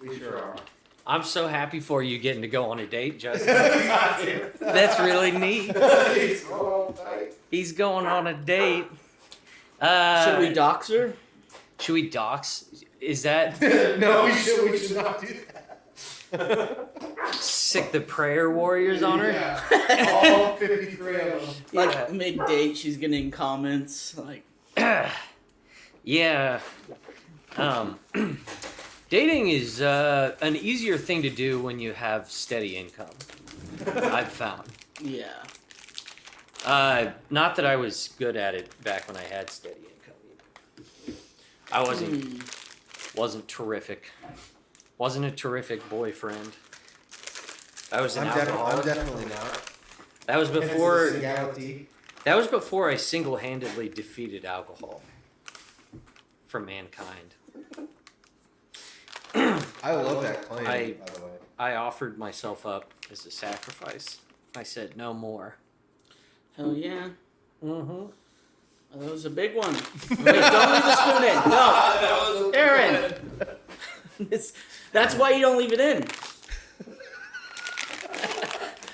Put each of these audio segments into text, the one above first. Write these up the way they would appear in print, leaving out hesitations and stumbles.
We sure are. I'm so happy for you getting to go on a date, Justin. That's really neat. He's going on a date. Should we dox her? Should we dox? Is that... No, we should not do that. Sick the prayer warriors on her? Yeah. All 53 of them. Like, mid-date, she's getting comments, like... Yeah. Dating is an easier thing to do when you have steady income, I've found. Yeah. Not that I was good at it back when I had steady income either. I wasn't terrific. Wasn't a terrific boyfriend. I was an alcoholic. I'm definitely not. That was before. Legality. That was before I single-handedly defeated alcohol for mankind. I love that claim, by the way. I offered myself up as a sacrifice. I said no more. Hell yeah. Mm-hmm. That was a big one. Wait, don't leave the spoon in. No. Aaron. That's why you don't leave it in.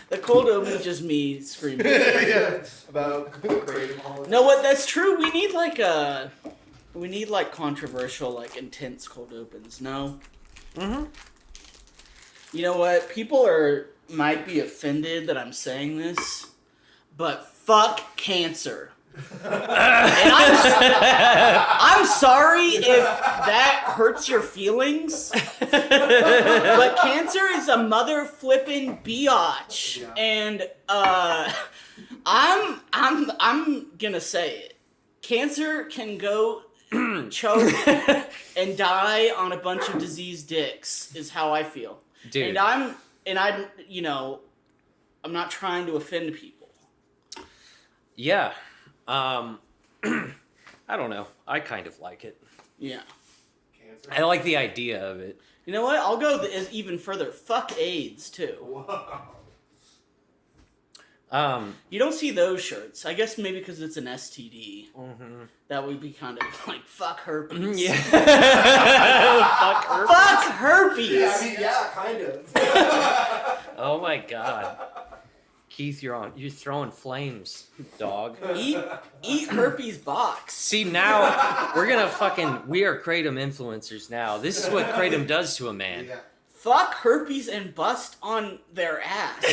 The cold open is just me screaming. Yeah, about creative. No, what? That's true. We need like controversial, like intense cold opens. No. Mm-hmm. You know what? People might be offended that I'm saying this, but fuck cancer. And I'm sorry if that hurts your feelings, but cancer is a mother flipping biatch, Yeah. and I'm gonna say it. Cancer can go choke and die on a bunch of diseased dicks. Is how I feel, Dude. and I'm you know, I'm not trying to offend people. Yeah. I don't know. I kind of like it. Yeah. Cancer. I like the idea of it. You know what? I'll go even further. Fuck AIDS, too. Wow. You don't see those shirts. I guess maybe because it's an STD. Mm-hmm. That would be kind of like, fuck herpes. Yeah. Fuck herpes. Fuck herpes! Yeah, I mean, yeah, kind of. Oh my god. Keith, you're throwing flames, dog. Eat herpes box. See, now we are Kratom influencers now. This is what Kratom does to a man. Yeah. Fuck herpes and bust on their ass.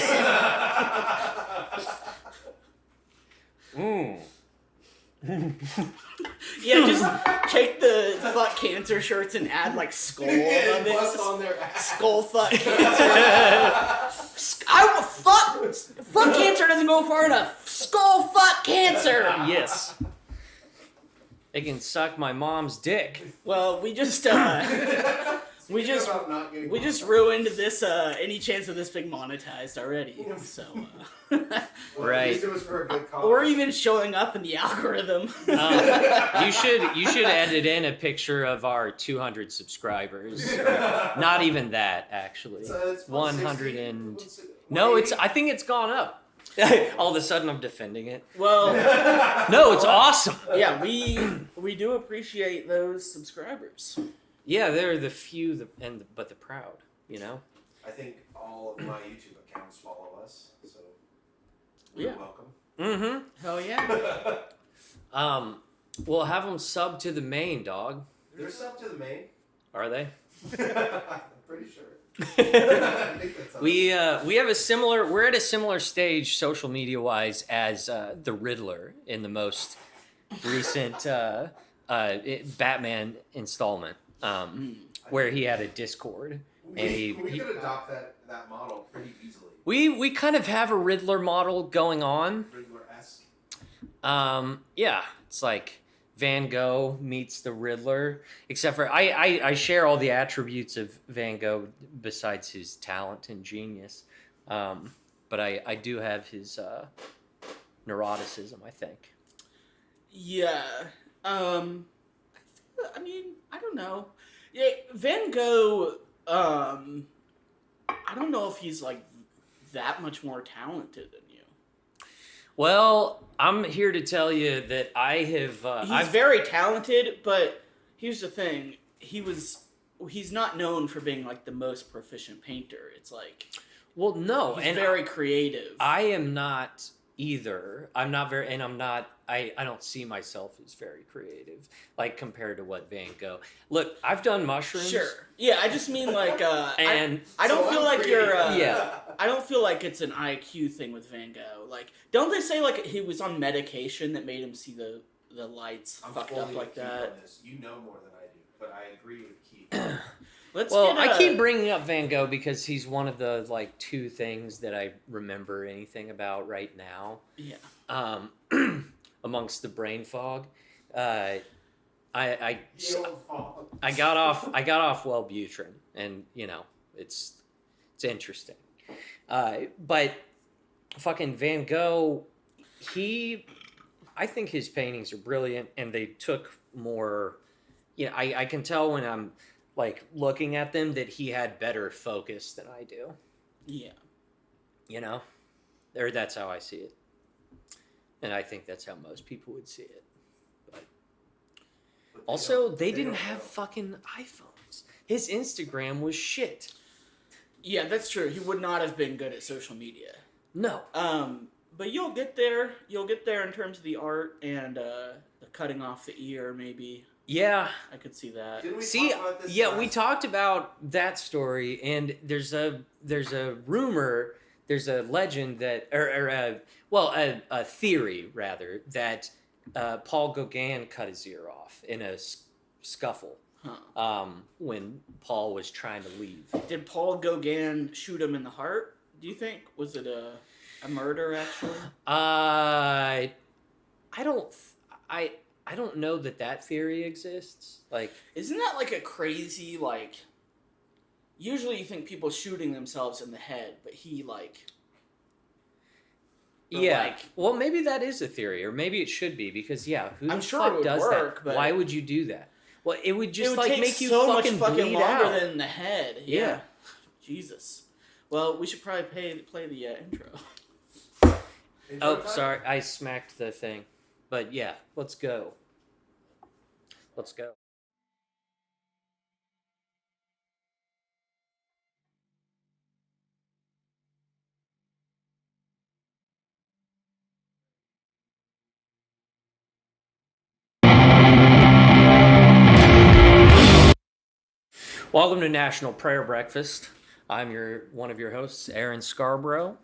Yeah, just take the fuck cancer shirts and add like skull of And it. bust on their ass. Skull fuck cancer. Fuck cancer doesn't go far enough. Skull fuck cancer. Yes. They can suck my mom's dick. Well, we just About not getting ruined this any chance of this being monetized already. So Well, Right. At least it was for a good cause. or even showing up in the algorithm. You should edit in a picture of our 200 subscribers. Not even that, actually. It's 100 and 160. no, I think it's gone up. All of a sudden, I'm defending it. Well, No, it's awesome. yeah, we do appreciate those subscribers. Yeah, they're the few but the proud. You know. I think all of my YouTube accounts follow us, so Yeah. you're welcome. Mm-hmm. Hell yeah. We'll have them sub to the main, dog. They're sub to the main. Are they? I'm pretty sure. I think that's how We have a similar. We're at a similar stage, social media wise, as the Riddler in the most recent Batman installment, where he had a Discord, and we he could adopt that model pretty easily. we kind of have a Riddler model going on. Riddler-esque. Yeah, it's like Van Gogh meets the Riddler, except for I share all the attributes of Van Gogh besides his talent and genius. But I do have his neuroticism, I think. Yeah. I mean, I don't know. Yeah, Van Gogh, I don't know if he's like that much more talented than you. Well, I'm here to tell you that I have. He's very talented, but here's the thing: he was he's not known for being like the most proficient painter. It's like Well, no, he's and very creative. I am not either. I'm not very, and I'm not. I don't see myself as very creative, like compared to what Van Gogh. Look, I've done mushrooms. Sure. Yeah, I just mean like And I don't So feel I'm like you're creative. Yeah. I don't feel like it's an IQ thing with Van Gogh. Like, don't they say like he was on medication that made him see the lights I'm fucked fully up like with Keith that? on this. You know more than I do, but I agree with Keith. Well, I keep bringing up Van Gogh because he's one of the like two things that I remember anything about right now. Yeah. Amongst the brain fog, I The old fog. I got off Wellbutrin, and you know it's interesting. But fucking Van Gogh, I think his paintings are brilliant, and they took more. You know, I can tell when I'm like looking at them that he had better focus than I do. Yeah. You know, or that's how I see it, and I think that's how most people would see it. But also, they didn't don't have know. fucking iPhones. His Instagram was shit. Yeah, that's true. He would not have been good at social media. No. But you'll get there. You'll get there in terms of the art and the cutting off the ear, maybe. Yeah. I could see that. Didn't we See, talk about this yeah, last- we talked about that story, and there's a rumor, there's a legend that, a theory rather that Paul Gauguin cut his ear off in a scuffle Huh. when Paul was trying to leave. Did Paul Gauguin shoot him in the heart? Do you think was it a murder actually? I don't know that theory exists. Like, Isn't that like a crazy like? Usually you think people shooting themselves in the head, but he like. Or yeah. like- Well, maybe that is a theory, or maybe it should be because who the I'm sure fuck it would does work, that? but- Why would you do that? Well, it would just it would like take make you so fucking much fucking bleed longer out. than the head. Yeah. Yeah. Jesus. Well, we should probably play the intro. Intro Oh, time? sorry, I smacked the thing. But yeah, let's go. Let's go. Welcome to National Prayer Breakfast. I'm one of your hosts, Aaron Scarborough,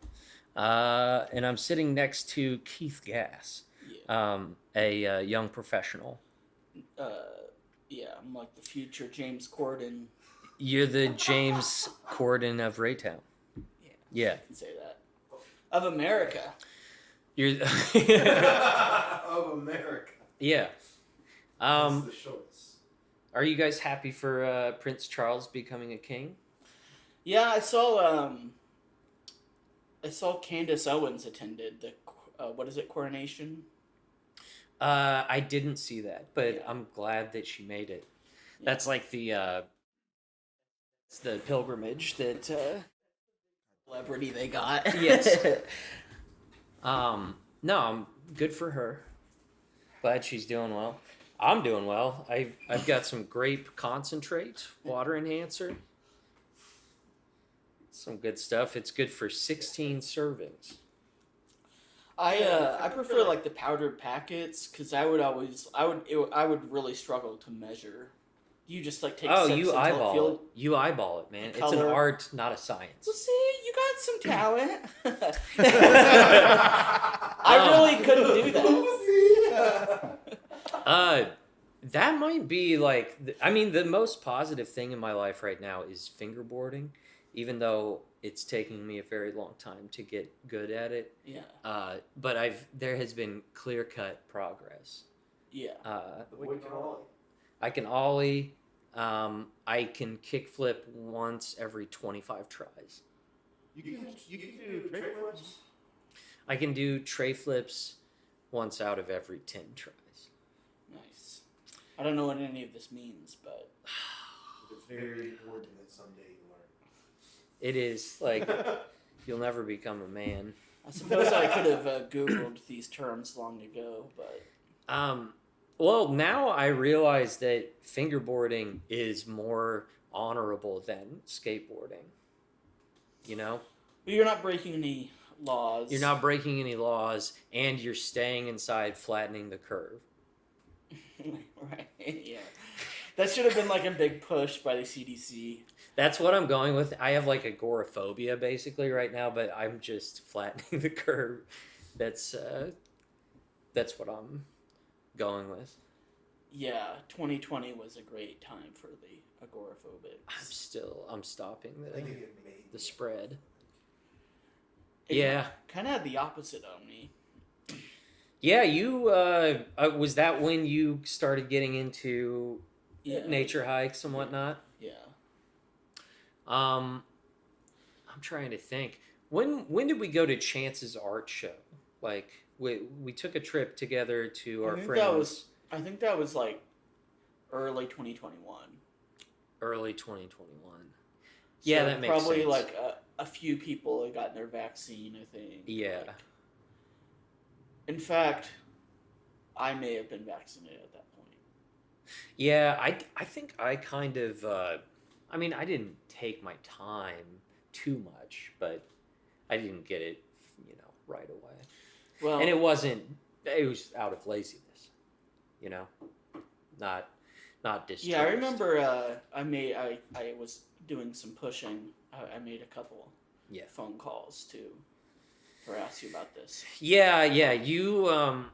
and I'm sitting next to Keith Gass, Yeah. a young professional. Yeah, I'm like the future James Corden. You're the James Corden of Raytown. Yeah. I can say that. Of America. You're. Of America. Yeah. That's the shorts. Are you guys happy for Prince Charles becoming a king? Yeah, I saw Candace Owens attended the what is it, coronation? I didn't see that, but Yeah. I'm glad that she made it. Yeah. That's like it's the pilgrimage that. Celebrity they got. Yes. No, I'm good for her. Glad she's doing well. I'm doing well. I've got some grape concentrate, water enhancer. Some good stuff. It's good for 16 servings. I prefer like the powdered packets because I would really struggle to measure. You just like take Oh, sips you until it eyeball feel- it. You eyeball it, man. the It's an color. art, not a science. Well, see, you got some talent. I really couldn't do that. That might be like, the most positive thing in my life right now is fingerboarding, even though it's taking me a very long time to get good at it. Yeah, But there has been clear-cut progress. yeah. I can ollie. I can kickflip once every 25 tries. You can do tray flips? I can do tray flips once out of every 10 tries. Nice. I don't know what any of this means, but It's very important that someday you learn. It is like you'll never become a man. I suppose I could have Googled these terms long ago, but Well, now I realize that fingerboarding is more honorable than skateboarding. You know? But you're not breaking any laws. You're not breaking any laws, and you're staying inside, flattening the curve. Right, yeah. That should have been like a big push by the CDC. That's what I'm going with. I have like agoraphobia basically right now, but I'm just flattening the curve. That's what I'm going with. Yeah, 2020 was a great time for the agoraphobics. I'm stopping I think it made the spread. It Yeah. kind of had the opposite on me. Yeah, you was that when you started getting into nature hikes and whatnot? Yeah. I'm trying to think. When did we go to Chance's art show? Like we took a trip together to our friends. I think that was like early 2021. Early 2021. Yeah, So that makes probably sense. like a few people had gotten their vaccine, I think. Yeah. Like, in fact, I may have been vaccinated at that point. Yeah, I think I kind of I mean, I didn't take my time too much, but I didn't get it, right away. Well, And it was out of laziness, not distrust. yeah, I remember I was doing some pushing. I made a couple phone calls to harass you about this. Yeah, you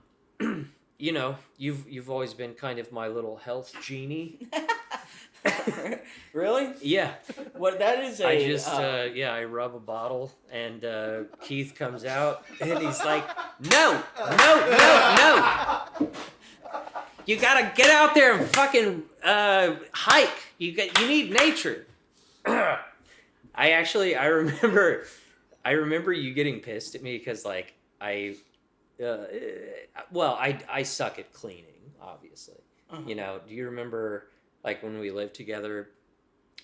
you've always been kind of my little health genie. Really? Yeah. What that is a I just I rub a bottle and Keith comes out and he's like, no. You gotta get out there and fucking hike. You need nature. I remember you getting pissed at me because like I suck at cleaning, obviously. Uh-huh. Do you remember like when we lived together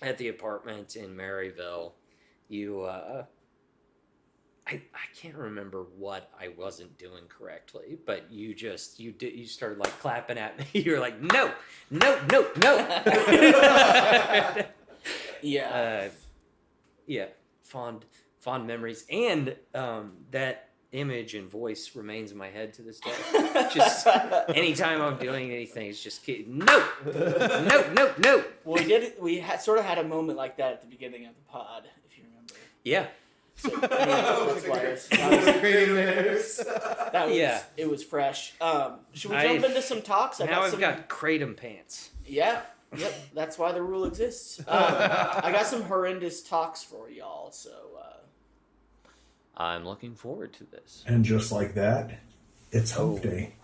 at the apartment in Maryville? You I can't remember what I wasn't doing correctly, but you started like clapping at me. You were like, no. Yeah. Fond memories, and that image and voice remains in my head to this day. Just anytime I'm doing anything, it's just no. Well, we sort of had a moment like that at the beginning of the pod, if you remember. Yeah. So, that's why Train Manners. that was it was fresh. Should we jump into some talks? I've got kratom pants. Yeah. Yep. That's why the rule exists. I got some horrendous talks for y'all. So. I'm looking forward to this. And just like that, it's hump day.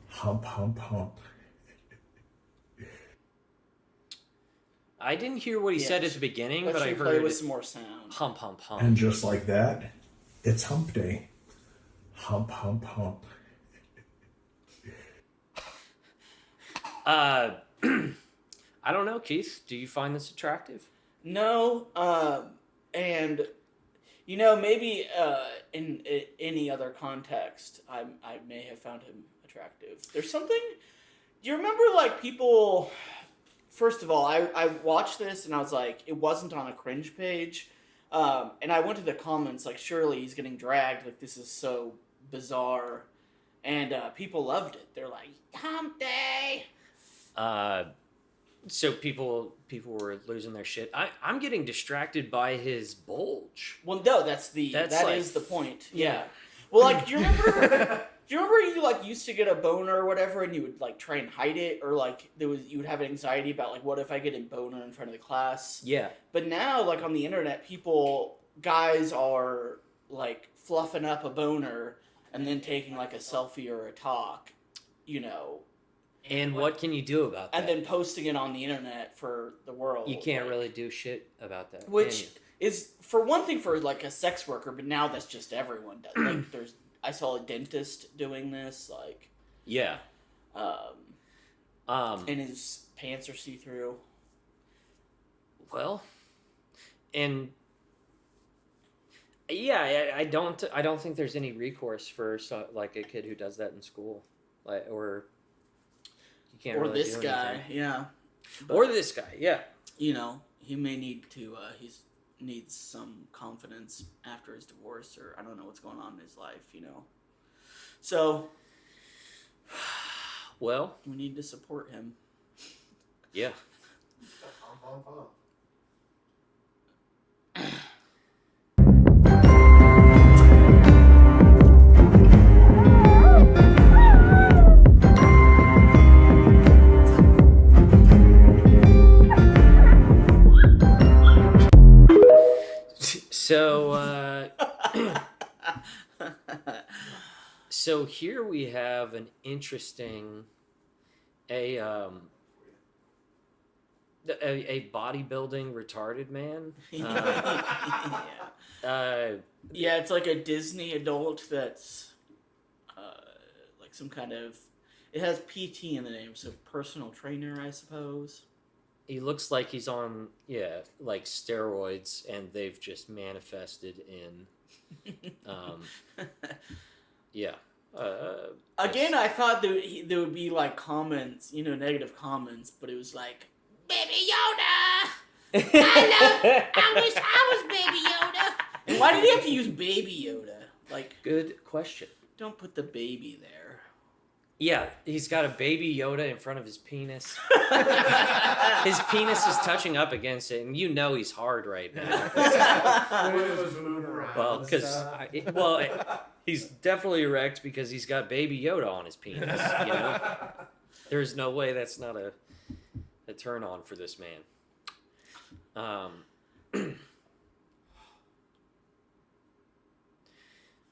Hump. I didn't hear what he said at the beginning, but I heard play with some more sound. Hump. And just like that, it's hump day. Hump. I don't know, Keith. Do you find this attractive? No, and maybe in any other context, I may have found him attractive. There's something. Do you remember like people? First of all, I watched this and I was like, it wasn't on a cringe page, and I went to the comments like, surely he's getting dragged. Like this is so bizarre, and people loved it. They're like, hump day. So people were losing their shit. I'm getting distracted by his bulge. Well, no, that like, is the point. Yeah. Well, like, do you remember you like used to get a boner or whatever, and you would like try and hide it, or like you would have anxiety about like, what if I get a boner in front of the class? Yeah. But now, like on the internet, guys are like fluffing up a boner and then taking like a selfie or a talk, And what can you do about that? and then posting it on the internet for the world. You can't really do shit about that. Which is, for one thing, for like a sex worker, but now that's just everyone does. Like, I saw a dentist doing this, like, yeah, and his pants are see through. Well, and yeah, I don't think there's any recourse for like a kid who does that in school, like or you can't Or really this do guy, anything. yeah. Or this guy, yeah. he may need to. Needs some confidence after his divorce, or I don't know what's going on in his life. So. Well, we need to support him. Yeah. So, so here we have an interesting, a bodybuilding retarded man. Yeah, it's like a Disney adult that's like some kind of. It has PT in the name, so personal trainer, I suppose. He looks like he's on, like steroids, and they've just manifested in, Again, I thought there would be like comments, negative comments, but it was like, Baby Yoda! I was Baby Yoda! And why did he have to use Baby Yoda? Like, good question. Don't put the baby there. Yeah, he's got a Baby Yoda in front of his penis. His penis is touching up against it, and he's hard right now. Well, because he's definitely erect because he's got Baby Yoda on his penis. There's no way that's not a turn on for this man.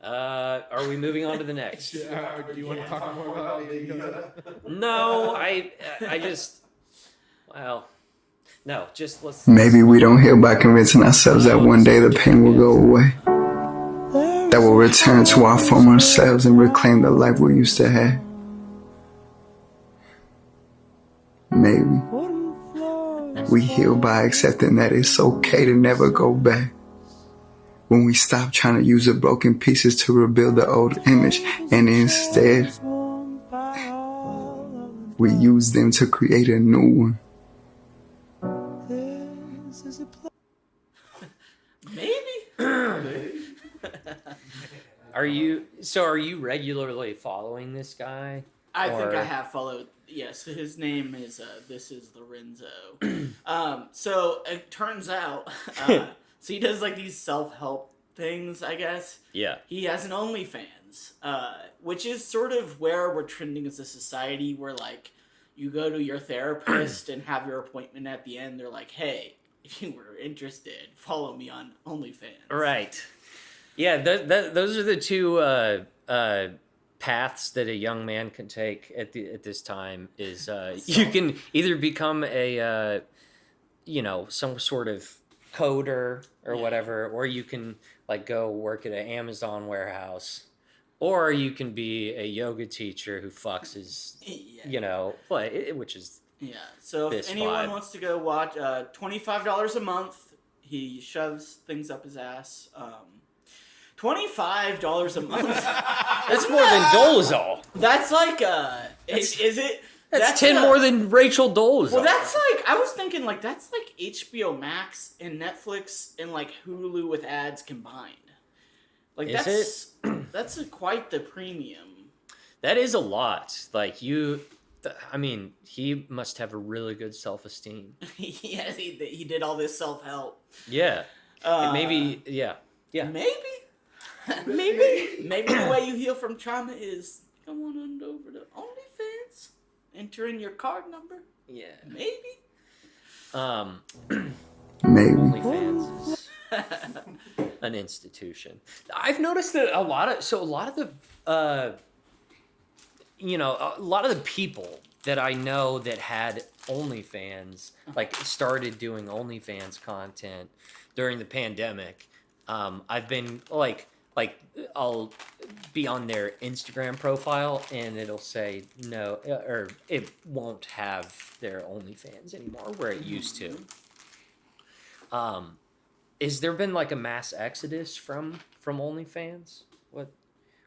Are we moving on to the next? Do you want to talk more about Baby Yoda? No, let's. Maybe we don't heal by convincing ourselves that one day the pain will go away. That we'll return to our former selves and reclaim the life we used to have. Maybe we heal by accepting that it's okay to never go back. When we stop trying to use the broken pieces to rebuild the old image, and instead, we use them to create a new one. Maybe. Are you regularly following this guy? I think I have followed. Yes, his name is This is Lorenzo. So it turns out, so he does like these self-help things, I guess. Yeah. He has an OnlyFans, which is sort of where we're trending as a society, where like you go to your therapist and have your appointment at the end. They're like, hey, if you were interested, follow me on OnlyFans. Right. Yeah, those are the two paths that a young man can take at this time. Is you can either become a some sort of coder or whatever, or you can like go work at an Amazon warehouse, or you can be a yoga teacher who fucks his which is So if anyone wants to go watch, $25 a month, he shoves things up his ass. $25 a month. That's more than Dolezal. That's like is it? That's 10 more than Rachel Dolezal. Well, that's like, I was thinking like that's like HBO Max and Netflix and like Hulu with ads combined. Like that's quite the premium. That is a lot. Like he must have a really good self-esteem. Yes, he did all this self-help. Yeah. Maybe. Maybe the way you heal from trauma is come on over to OnlyFans, enter in your card number. Yeah. Maybe. Maybe. OnlyFans is an institution. I've noticed that a lot of the people that I know that had OnlyFans, like started doing OnlyFans content during the pandemic. I've been like I'll be on their Instagram profile and it'll say no, or it won't have their OnlyFans anymore where it used to. Is there been like a mass exodus from OnlyFans?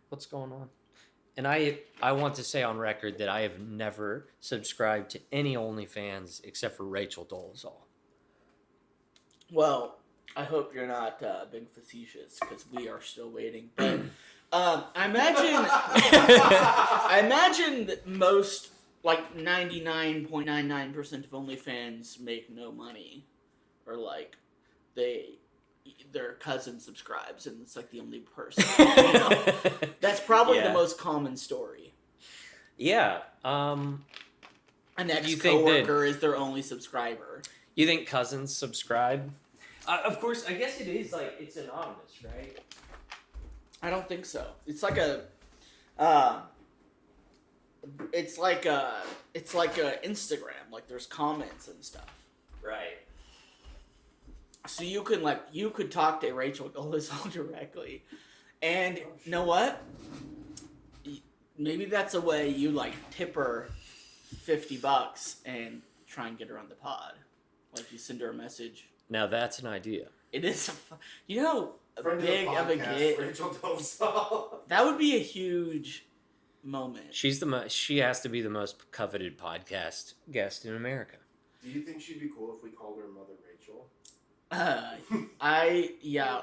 What's going on? And I want to say on record that I have never subscribed to any OnlyFans except for Rachel Dolezal. Well, I hope you're not being facetious because we are still waiting. But I imagine that most, like 99.99% of OnlyFans make no money, or like their cousin subscribes and it's like the only person. You know? That's probably the most common story. Yeah. An ex-coworker is their only subscriber. You think cousins subscribe? Of course, I guess it is like it's anonymous, right? I don't think so. It's like a, it's like a Instagram. Like there's comments and stuff. Right. So you could talk to Rachel Dolezal directly, and you know what? Maybe that's a way you like tip her $50 and try and get her on the pod. Like you send her a message. Now that's an idea. It is, a Friend big of a get. Rachel Dolezal. That would be a huge moment. She has to be the most coveted podcast guest in America. Do you think she'd be cool if we called her Mother Rachel?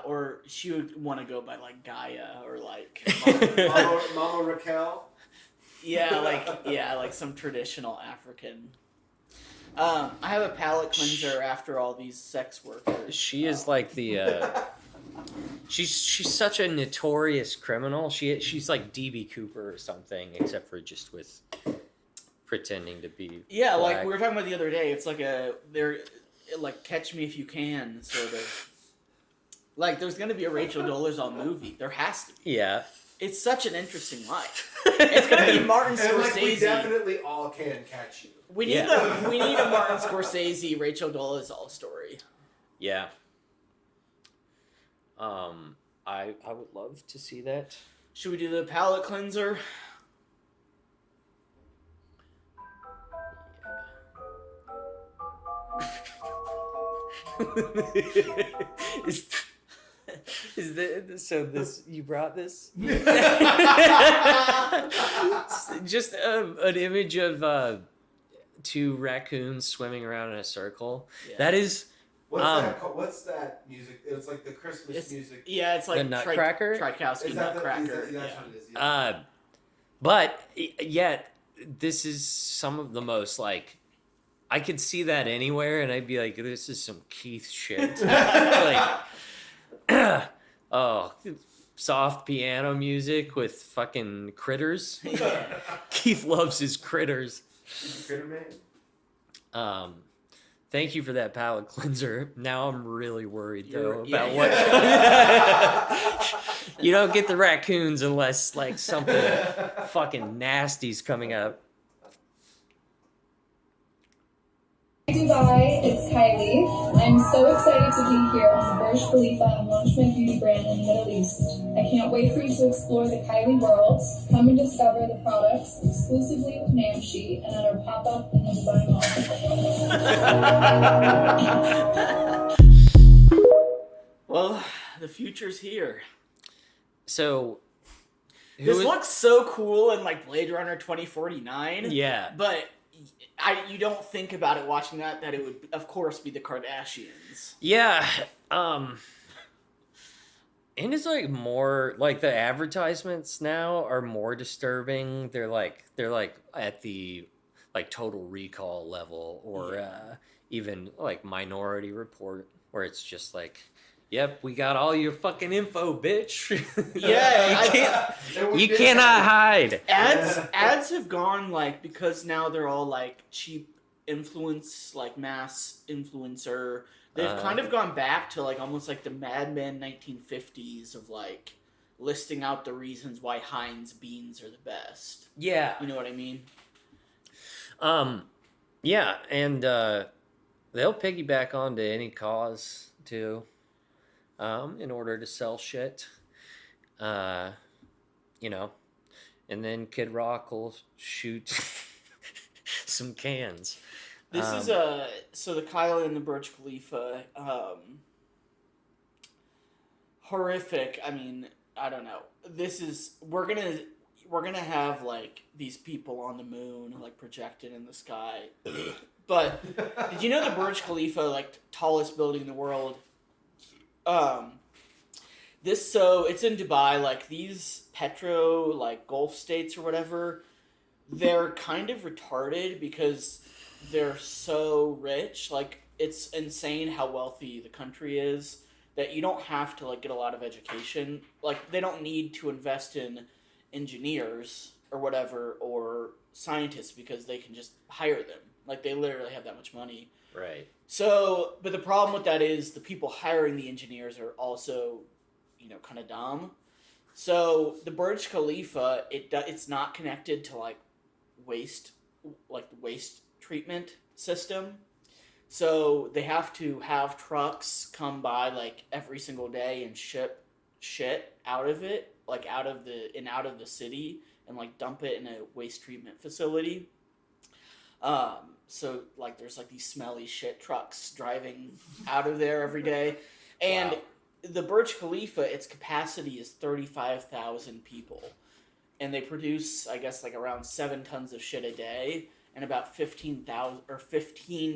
Or she would want to go by like Gaia or like Mama Raquel. like some traditional African. I have a palate cleanser after all these sex workers. She is like the. She's such a notorious criminal. She's like DB Cooper or something, except for just with pretending to be. Yeah, black. like we were talking about the other day. It's like they're like Catch Me If You Can sort of. Like there's gonna be a Rachel Dolezal movie. There has to be. Yeah. It's such an interesting life. It's gonna be Martin Scorsese. And like we definitely all can catch you. We need a Martin Scorsese Rachel Dolezal story. Yeah. I would love to see that. Should we do the palate cleanser? Is so this you brought this? Just an image of two raccoons swimming around in a circle. Yeah. That is. What's that called? What's that music? It's like the Christmas music. Yeah, it's like the Nutcracker. Tchaikovsky Nutcracker. That's what it is. But yet this is some of the most like. I could see that anywhere, and I'd be like, "This is some Keith shit." Like, oh, soft piano music with fucking critters. Yeah. Keith loves his critters. Critter Man. Thank you for that palate cleanser. Now I'm really worried though about what. You don't get the raccoons unless like something fucking nasty's coming up. Dubai, it's Kylie. I'm so excited to be here on the Burj Khalifa and launch my beauty brand in the Middle East. I can't wait for you to explore the Kylie world. Come and discover the products exclusively with Namshi and at our pop-up in the Dubai Mall. Well, the future's here. So this looks so cool in like Blade Runner 2049. Yeah. But you don't think about it watching that it would of course be the Kardashians. Yeah. And it's like more like the advertisements now are more disturbing. They're like at the like Total Recall level or even like Minority Report where it's just like, yep, we got all your fucking info, bitch. Yeah, you cannot hide. Ads have gone like, because now they're all like cheap influence, like mass influencer. They've kind of gone back to like almost like the Mad Men 1950s of like listing out the reasons why Heinz beans are the best. Yeah. You know what I mean? Yeah, and they'll piggyback onto any cause too. In order to sell shit, and then Kid Rock will shoot some cans. This is so the Kylie and the Burj Khalifa, horrific. I mean, I don't know. We're gonna have like these people on the moon, like projected in the sky, But did you know the Burj Khalifa, like tallest building in the world? It's in Dubai. Like these like Gulf states or whatever, they're kind of retarded because they're so rich. Like it's insane how wealthy the country is that you don't have to like get a lot of education. Like they don't need to invest in engineers or whatever or scientists because they can just hire them. Like they literally have that much money. Right. So, but the problem with that is the people hiring the engineers are also, kind of dumb. So the Burj Khalifa, it's not connected to like the waste treatment system. So they have to have trucks come by like every single day and ship shit out of it, like out of the city, and like dump it in a waste treatment facility. So like there's like these smelly shit trucks driving out of there every day, and Wow. The Burj Khalifa, its capacity is 35,000 people, and they produce, I guess, like around 7 tons of shit a day, and about 15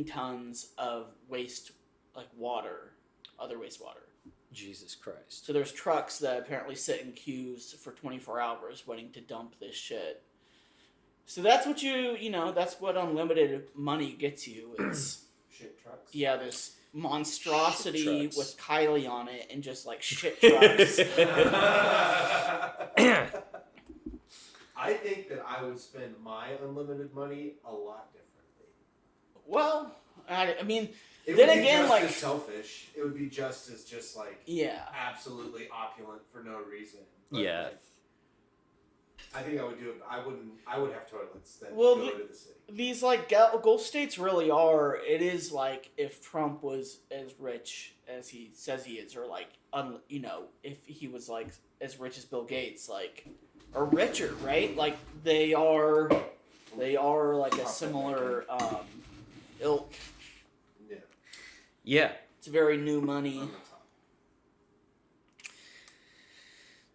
tons of waste, like water, other wastewater. Jesus Christ. So there's trucks that apparently sit in queues for 24 hours waiting to dump this shit. So that's what that's what unlimited money gets you. Is Shit trucks. yeah, this monstrosity Shit trucks. with Kylie on it and just like shit trucks. I think that I would spend my unlimited money a lot differently. Well, I mean, It then would be again, just like as selfish. It would be just as like yeah, absolutely opulent for no reason. But, Yeah. like, I think I would do it. I would have toilets that Well, go to the city. these like Gulf states really are. It is like if Trump was as rich as he says he is, or like if he was like as rich as Bill Gates, like or richer, right? Like they are like a similar ilk. Yeah. Yeah. It's very new money. On the top.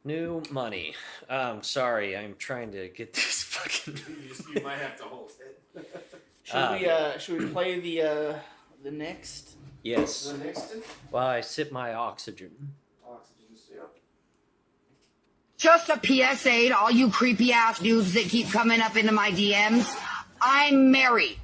New money. Sorry, I'm trying to get this fucking. You might have to hold it. Should we play the next? Yes. The next one? While I sip my oxygen. Oxygen syrup. Just a PSA to all you creepy ass dudes that keep coming up into my DMs. I'm married.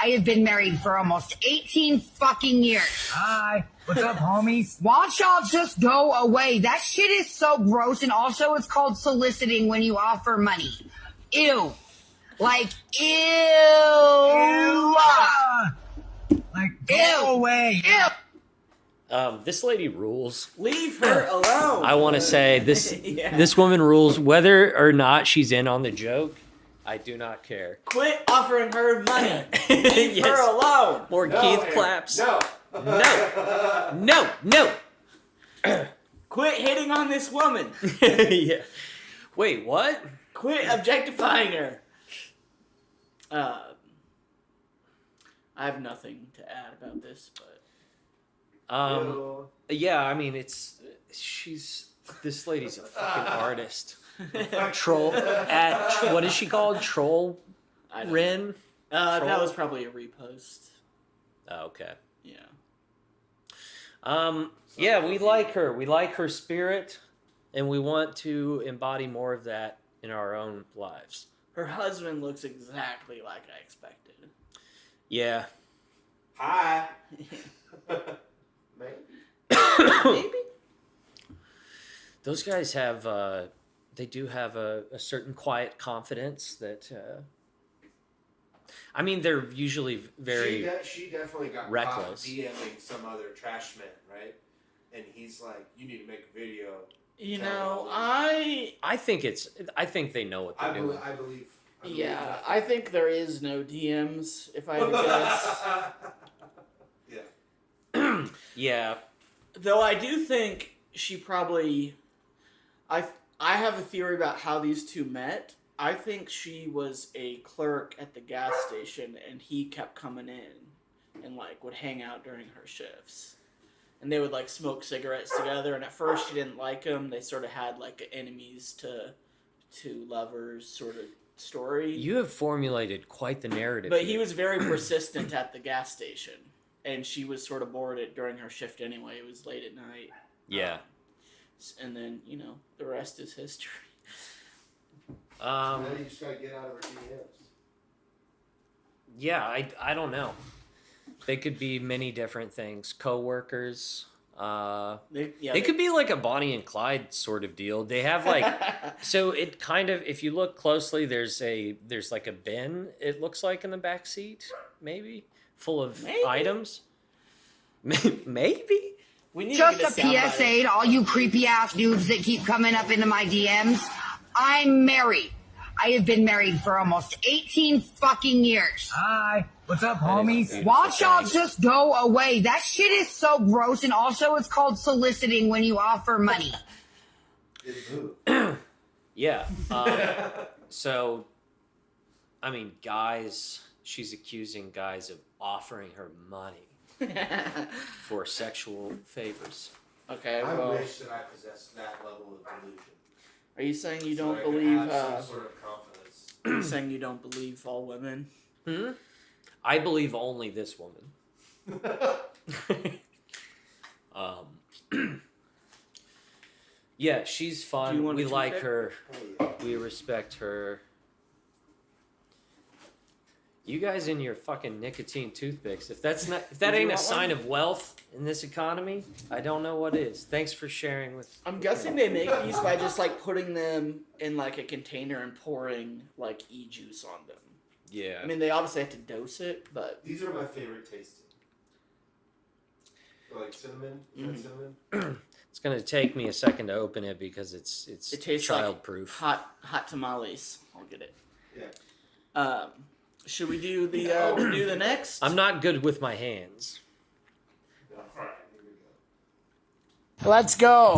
I have been married for almost 18 fucking years. Hi, what's up, homies? Why don't y'all just go away? That shit is so gross, and also it's called soliciting when you offer money. Ew. Like, ew. Like, go Ew. away. Ew. This lady rules. Leave her alone. I want to say this. Yeah. This woman rules, whether or not she's in on the joke. I do not care. Quit offering her money. Leave Yes. her alone. More No, Keith Aaron, claps. No. No. Quit hitting on this woman. Yeah. Wait, what? Quit objectifying her. I have nothing to add about this, but Ew. Yeah, I mean, this lady's a fucking artist. Troll what is she called? Troll I don't know. Rin? That Troll? was probably a repost. Oh, okay. Yeah. Yeah, we like her. We like her spirit, and we want to embody more of that in our own lives. Her husband looks exactly like I expected. Yeah. Hi. Maybe. Maybe. Those guys have, they do have a certain quiet confidence that, I mean, they're usually very, She definitely got reckless. caught DMing some other trash man, right? And he's like, "You need to make a video." You Tell know, them. I think they know what they're doing. I believe. yeah, that. I think there is no DMs, if I had to guess. Yeah. Yeah. Though I do think she probably... I have a theory about how these two met. I think she was a clerk at the gas station, and he kept coming in and, like, would hang out during her shifts. And they would, like, smoke cigarettes together, and at first she didn't like him. They sort of had, like, enemies to lovers sort of story. You have formulated quite the narrative. But here. he was very persistent at the gas station, and she was sort of bored during her shift anyway. It was late at night. Yeah. And then, the rest is history. Now you just gotta get out of her DMs. Yeah, I don't know. They could be many different things. Co-workers. They could be like a Bonnie and Clyde sort of deal. They have like so it kind of, if you look closely, there's like a bin, it looks like, in the back seat, maybe full of items. Maybe. We need Just to a get PSA to all you creepy ass dudes that keep coming up into my DMs. I'm married. I have been married for almost 18 fucking years. Hi. What's up, homies? Watch y'all just go away. That shit is so gross, and also it's called soliciting when you offer money. Yeah. So, I mean, guys, she's accusing guys of offering her money for sexual favors. Okay, I well, wish that I possessed that level of delusion. are you saying you So don't I could believe? have some sort of confidence. Are you saying you don't believe all women? I believe only this woman. Yeah, she's Do you fun. want We a like toothpick? her. We respect her. You guys and your fucking nicotine toothpicks. If that Would you ain't a want sign one? of wealth in this economy, I don't know what is. Thanks for sharing with. I'm guessing they make these by just like putting them in like a container and pouring like e-juice on them. Yeah. I mean, they obviously have to dose it, but These are my favorite tasting. For like cinnamon. You like cinnamon? It's gonna take me a second to open it because it's it tastes child-proof. like hot tamales. I'll get it. Yeah. Should we do the do the next? I'm not good with my hands. Alright, here we go. Let's go.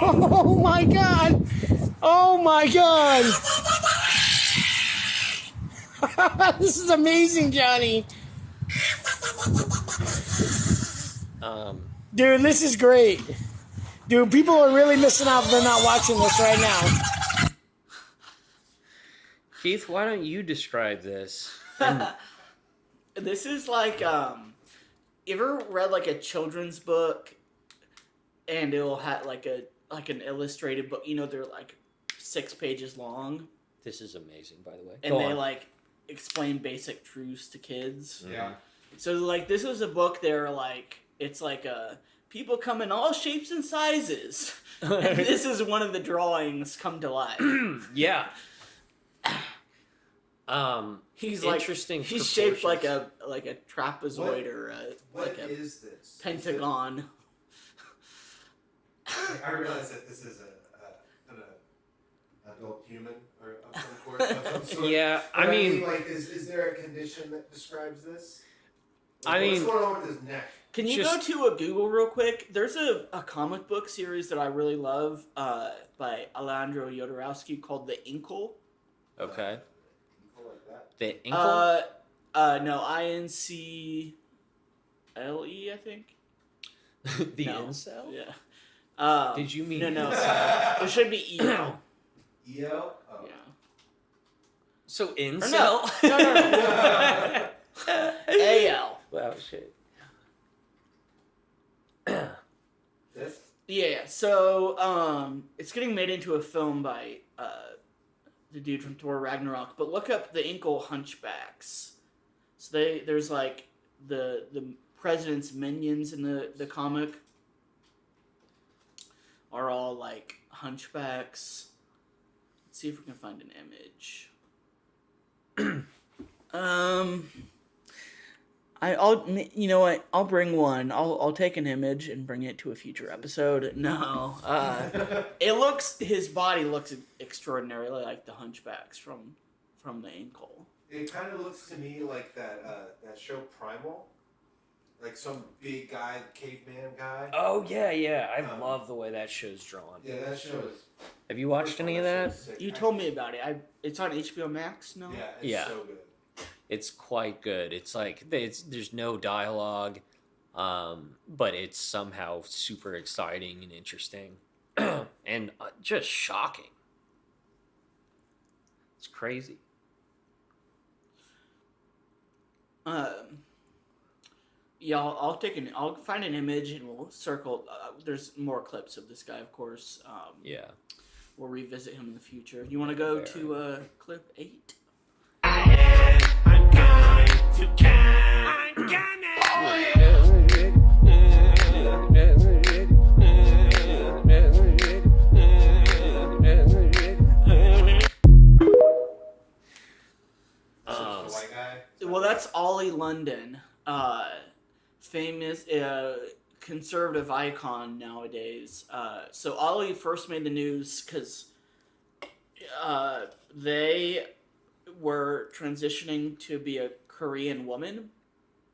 Oh my god. Oh my god. This is amazing, Johnny. Dude, this is great. Dude, people are really missing out if they're not watching this right now. Keith, why don't you describe this? This is like you ever read like a children's book and it'll have like an illustrated book, they're like 6 pages long This is amazing, by the way. and Go they on. like explain basic truths to kids. Yeah. So like this was a book there like it's like people come in all shapes and sizes. And this is one of the drawings come to life. Yeah. He's like interesting. He's shaped like proportions. a trapezoid or What like a is this? pentagon. I realize that this is an adult human or of some sort. Yeah, But I mean, like, is there a condition that describes this? I What's mean- going on with his neck? Can you Just- go to a Google real quick? There's a comic book series that I really love by Alejandro Jodorowsky called The Inkle. okay. People like that. The inkle? No, INCLE, I think. The No. incel? Yeah. Did you mean No. incel? It should be EO. EO? Oh. Yeah. So Or incel? no. AL. Wow, shit. This? Yeah. So it's getting made into a film by the dude from Thor Ragnarok. But look up the Inkle Hunchbacks. So there's like the president's minions in the comic are all like hunchbacks. Let's see if we can find an image. I'll you know what? I'll bring one. I'll take an image and bring it to a future episode. No, his body looks extraordinarily like the hunchbacks from the Inkle. It kind of looks to me like that show Primal, like some big guy, caveman guy. Oh, yeah. I love the way that show's drawn. Yeah, that show is. Have you watched any of that? show's sick. You told me about it. It's on HBO Max. No. Yeah, it's Yeah. so good. It's quite good. It's like there's no dialogue, but it's somehow super exciting and interesting, and just shocking. It's crazy. Yeah, I'll find an image and we'll circle. There's more clips of this guy, of course. Yeah. We'll revisit him in the future. You want to go to clip 8? Well, that's Ollie London, famous conservative icon nowadays. So Ollie first made the news because they were transitioning to be a Korean woman,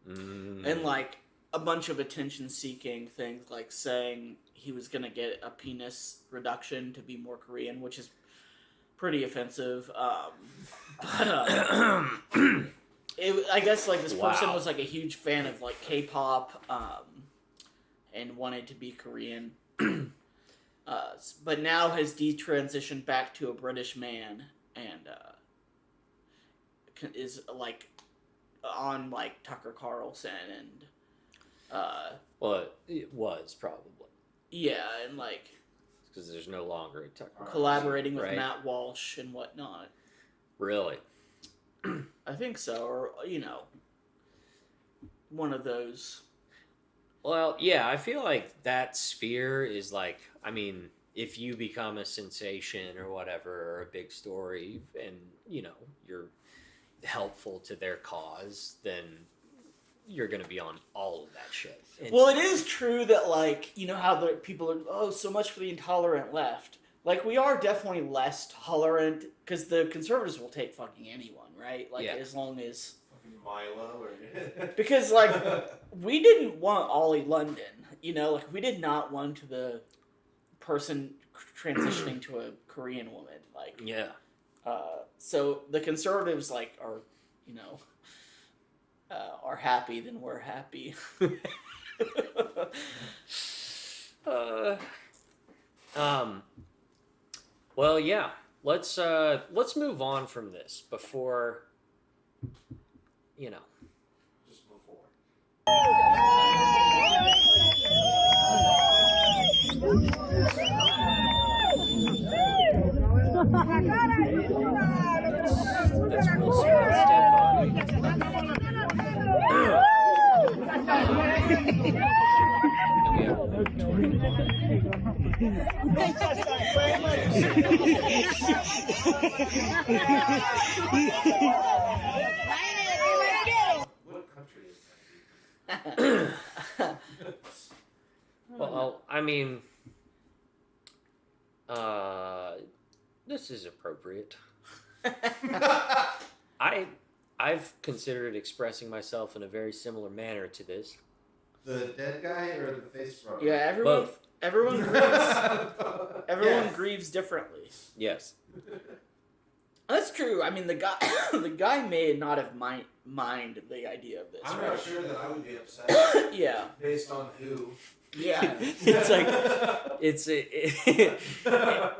and like a bunch of attention-seeking things, like saying he was gonna get a penis reduction to be more Korean, which is pretty offensive. I guess like this person was like a huge fan of like K-pop, and wanted to be Korean, but now has detransitioned back to a British man and is like on like Tucker Carlson and well, it was probably and like because there's no longer a Tucker collaborating with right? Matt Walsh and whatnot. Really? I think so, or one of those. Well, yeah, I feel like that sphere is like, I mean, if you become a sensation or whatever, or a big story, and you're helpful to their cause, then you're gonna be on all of that shit. Well, it is true that like how the people are so much for the intolerant left. Like we are definitely less tolerant because the conservatives will take fucking anyone, right? Like as long as Milo or because like we didn't want Ollie London, like we did not want the person transitioning to a Korean woman, like so the conservatives like are are happy, then we're happy. Well, yeah. Let's move on from this before just move forward. That's real smart step on. What country is that? Well, I mean, this is appropriate. I've considered expressing myself in a very similar manner to this. The dead guy or the face runner? Yeah, Both. Everyone grieves. Everyone grieves differently. Yes. That's true. I mean, the guy may not have mind the idea of this. I'm right? not sure that I would be upset. Yeah. Based on who. Yeah. It's like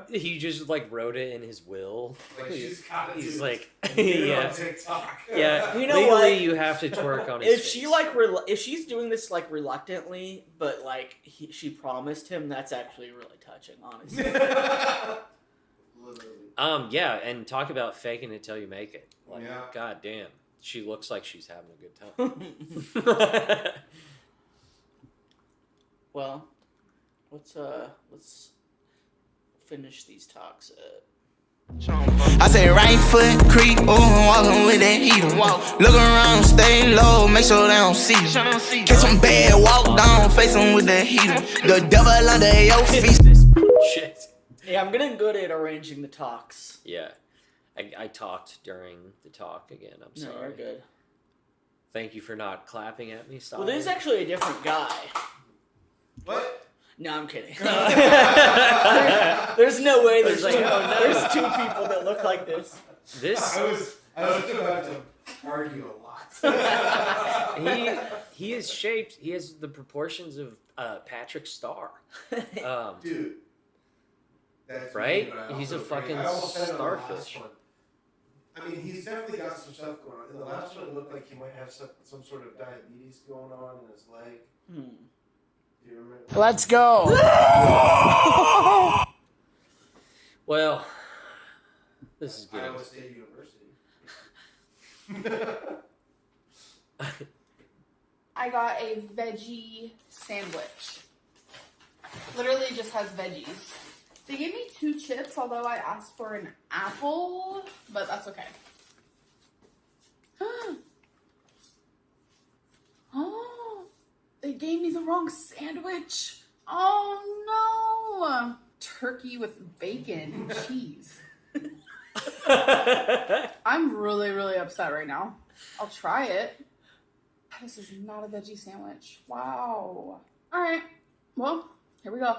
he just like wrote it in his will. Like she's got He's to like on TikTok. Yeah. You know legally, what? you have to twerk on his If face. she if she's doing this like reluctantly, but like she promised him, that's actually really touching, honestly. Literally. Yeah, and talk about faking it till you make it. Like, Yeah. god damn, she looks like she's having a good time. Well, let's finish these talks. I say right foot creep, walking with that heater. Look around, stay low, make sure they don't see you. Catch some bad, walk down, face them with that heater. The devil under your feet. This shit. Yeah, I'm getting good at arranging the talks. Yeah, I talked during the talk again. I'm sorry. No, you're good. Thank you for not clapping at me. Well, there's actually a different guy. What? No, I'm kidding. There's no way there's two people that look like this. I was about to argue a lot. he is shaped. He has the proportions of Patrick Starr. Dude. That's Right? mean, but I He's also a fucking agree. I almost said it on the last starfish. one. I mean, he's definitely got some stuff going on. In the last one, it looked like he might have some sort of diabetes going on in his leg. Do you remember? Let's go. Well, this is good. Iowa State University. I got a veggie sandwich. Literally just has veggies. They gave me 2 chips, although I asked for an apple, but that's okay. Oh, they gave me the wrong sandwich. Oh no! Turkey with bacon and cheese. I'm really, really upset right now. I'll try it. This is not a veggie sandwich. Wow. All right. Well, here we go.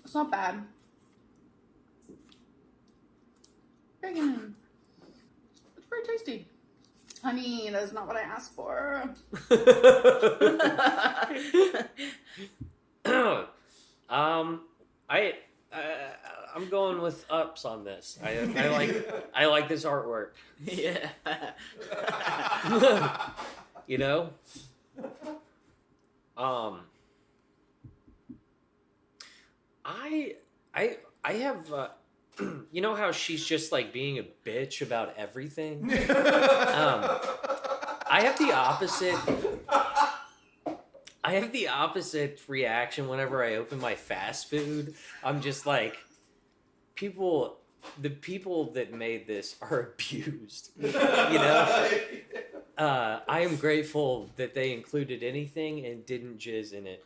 It's not bad. Bacon. It's pretty tasty. Honey, that's not what I asked for. I'm going with ups on this. I like this artwork. Yeah. You know? I have you know how she's just like being a bitch about everything? I have the opposite. I have the opposite reaction whenever I open my fast food. I'm just like, the people that made this are abused. You know? I am grateful that they included anything and didn't jizz in it.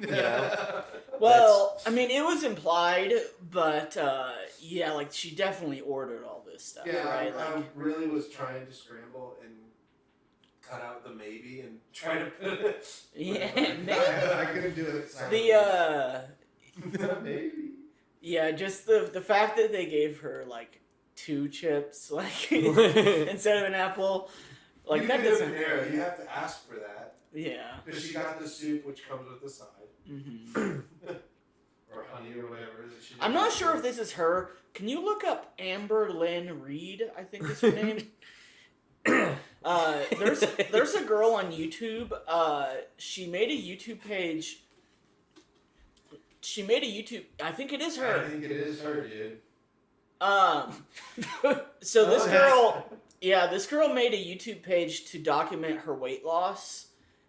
You know? Well, I mean, it was implied, but yeah, like she definitely ordered all this stuff, Yeah, right? I really was trying to scramble and cut out the maybe and try to put it. Yeah, I couldn't do it. Maybe. Yeah, just the fact that they gave her like 2 chips, like instead of an apple, like you that doesn't. Panera, you have to ask for that. Yeah. Because she got the soup, which comes with the side. Mm-hmm. Or honey or whatever. I'm not sure if this is her. Can you look up Amber Lynn Reed? I think is her name. There's a girl on YouTube. She made a YouTube page. I think it is her. I think it is her, dude. So this girl, this girl made a YouTube page to document her weight loss,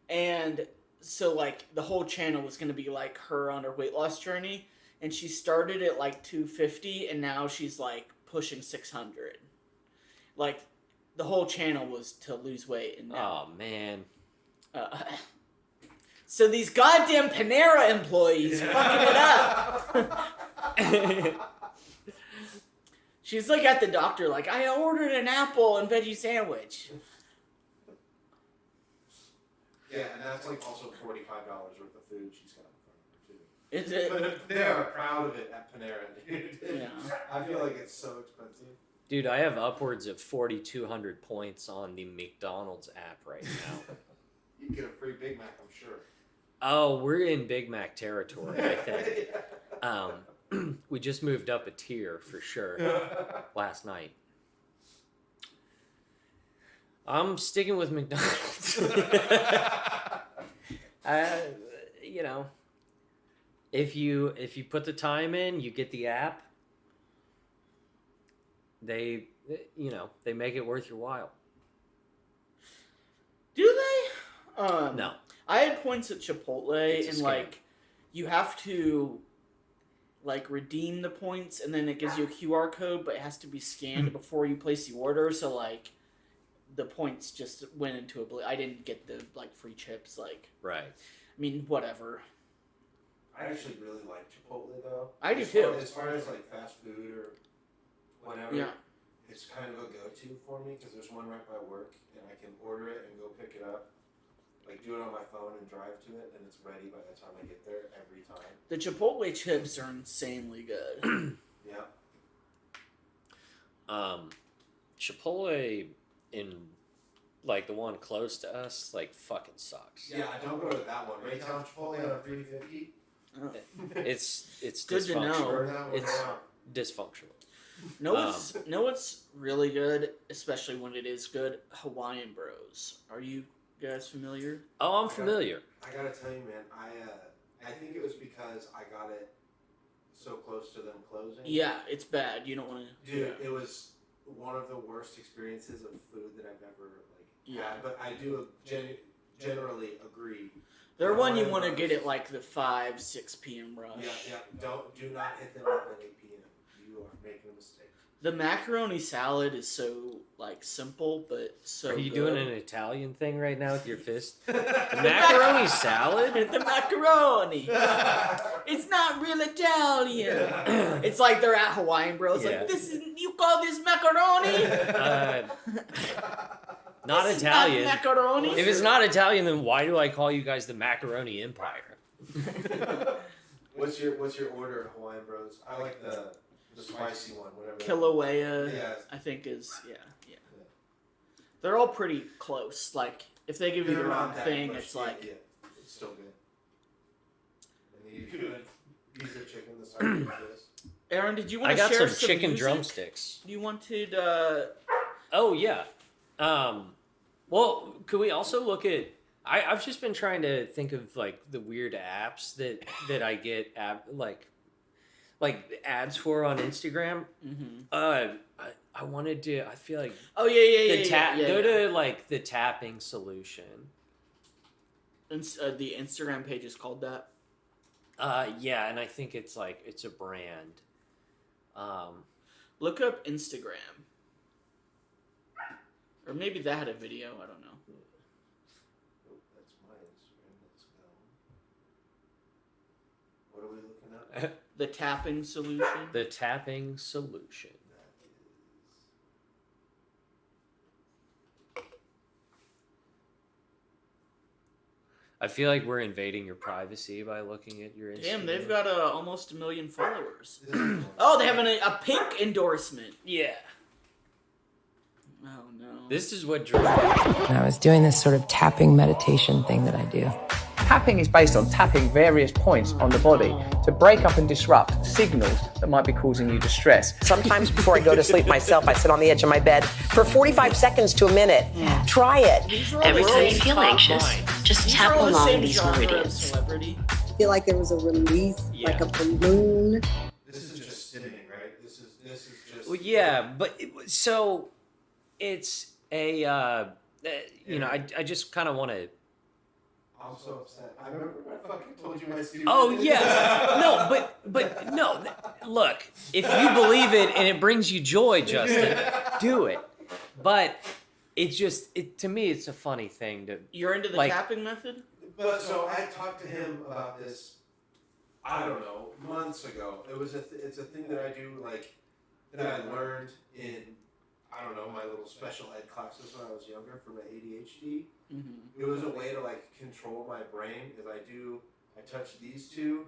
and so like the whole channel was gonna be like her on her weight loss journey, and she started at like 250, and now she's like pushing 600. Like the whole channel was to lose weight, and now, oh man. So these goddamn Panera employees fucking it up. She's like at the doctor, like, I ordered an apple and veggie sandwich. Yeah, and that's like also $45 worth of food she's got in front of her too. Is it? But they are proud of it at Panera, dude. Yeah. I feel like it's so expensive. Dude, I have upwards of 4,200 points on the McDonald's app right now. You get a free Big Mac, I'm sure. Oh, we're in Big Mac territory, I think. We just moved up a tier for sure last night. I'm sticking with McDonald's. You know, if you put the time in, you get the app. They make it worth your while. Do they? No. I had points at Chipotle, and scam. like, you have to like redeem the points, and then it gives you a QR code, but it has to be scanned before you place the order. So like, the points just went into I didn't get the like free chips. Like, right. I mean, whatever. I actually really like Chipotle though. I do too. As far as like fast food or whatever, yeah, it's kind of a go-to for me because there's one right by work, and I can order it and go pick it up. Like, do it on my phone and drive to it, and it's ready by the time I get there every time. The Chipotle chips are insanely good. Yeah. Chipotle in, like, the one close to us, like, fucking sucks. Yeah, don't go to that one. Raytown Chipotle on 350. It's good to know. Burn that one It's out. dysfunctional. Know what's really good, especially when it is good? Hawaiian Bros. Are you guys familiar? Oh, I'm familiar. I gotta tell you, man. I think it was because I got it so close to them closing. Yeah, it's bad. You don't want to. Dude, it was one of the worst experiences of food that I've ever had. But I do generally agree. They're one you want to get at like the 5-6 p.m. rush. Yeah. Do not hit them up at 8 p.m. You are making a mistake. The macaroni salad is so like simple, but so. Are you good. doing an Italian thing right now with your fist? The macaroni salad? The macaroni. It's not real Italian. It's like they're at Hawaiian Bros. Yeah. Like this is you call this macaroni? Not This is Italian. not macaroni. If it's not Italian, then why do I call you guys the Macaroni Empire? What's your order at Hawaiian Bros? I like the spicy one, whatever. Kilauea, Yeah. I think is yeah. They're all pretty close. Like if they give you the wrong thing, it's like it's still good. And you good pizza chicken the size of this. Aaron, did you want I to got share some chicken music? drumsticks. You wanted Oh yeah. Well, could we also look at? I've just been trying to think of like the weird apps that I get like ads for on Instagram. Mm-hmm. I wanted to. I feel like. Oh yeah. Go to like the tapping solution. The Instagram page is called that. Yeah, and I think it's like it's a brand. Look up Instagram. Or maybe that had a video. I don't know. That's my Instagram. Let's go. What are we looking at? The tapping solution. The tapping solution. I feel like we're invading your privacy by looking at your Instagram. Damn, they've got almost 1 million followers. Oh, they have a pink endorsement. Yeah. Oh no. This is what drew. I was doing this sort of tapping meditation thing that I do. Tapping is based on tapping various points on the body to break up and disrupt signals that might be causing you distress. Sometimes before I go to sleep myself, I sit on the edge of my bed for 45 seconds to a minute. Try it. Every time you feel anxious, just tap along these meridians. I feel like there was a release, like a balloon. This is just stimming, right? This is just. Well, yeah, but so it's a you know I just kind of want to. I'm so upset. I remember when I fucking told you my stupid. Oh yeah, no, but no. Look, if you believe it and it brings you joy, Justin, do it. But to me, it's a funny thing to. You're into the tapping method. But so I talked to him about this. I don't know, months ago. It's a thing that I do that I learned in. I don't know, my little special ed classes when I was younger for my ADHD. Mm-hmm. It was a way to control my brain because I touch these two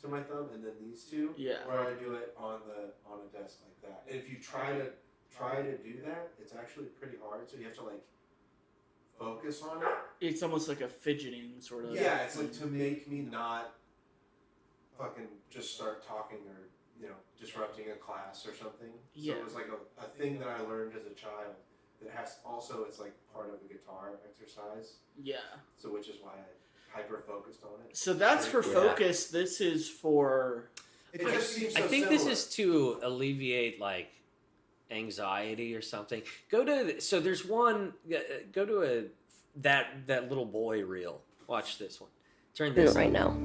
to my thumb and then these two. Yeah. Or I do it on a desk like that. And if you try to do that, it's actually pretty hard. So you have to focus on it. It's almost like a fidgeting sort of. Yeah, it's to make me not fucking just start talking or disrupting a class or something. Yeah. So it was a thing that I learned as a child that has also, it's part of a guitar exercise. Yeah. So which is why I hyper focused on it. So that's for focus. This is for. It just seems so I think similar. this is to alleviate anxiety or something. So there's one. Go to that little boy reel. Watch this one. Turn this right now.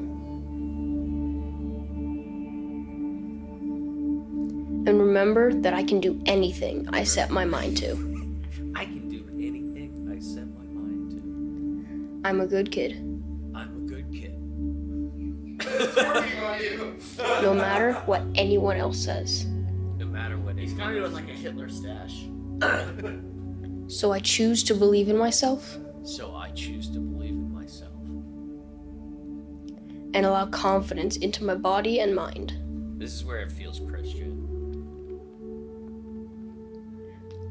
And remember that I can do anything I set my mind to. I can do anything I set my mind I'm a good kid. to. I'm a good kid. No matter what anyone else says. No matter what. He's kind of doing like a Hitler stash. So I choose to believe in myself So I choose to believe in myself. and allow confidence into my body and mind. This is where it feels Christian.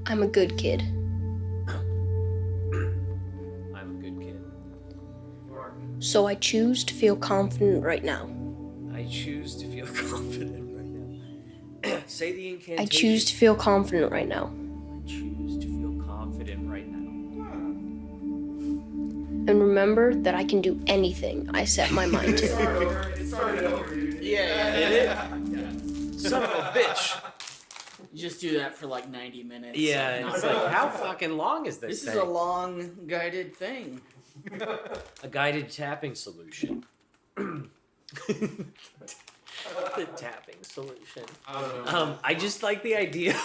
I'm a good kid. I'm a good kid. So I choose to feel confident right now. I choose to feel confident right now. Say the incantation. I choose to feel confident right now. I choose to feel confident right now. And remember that I can do anything I set my mind to. It started over, dude. Yeah. Did it? Son of a bitch. You just do that for like 90 minutes. Yeah, Not it's really. like, how fucking long is this This thing? is a long guided thing. A guided tapping solution. The tapping solution. I just like the idea.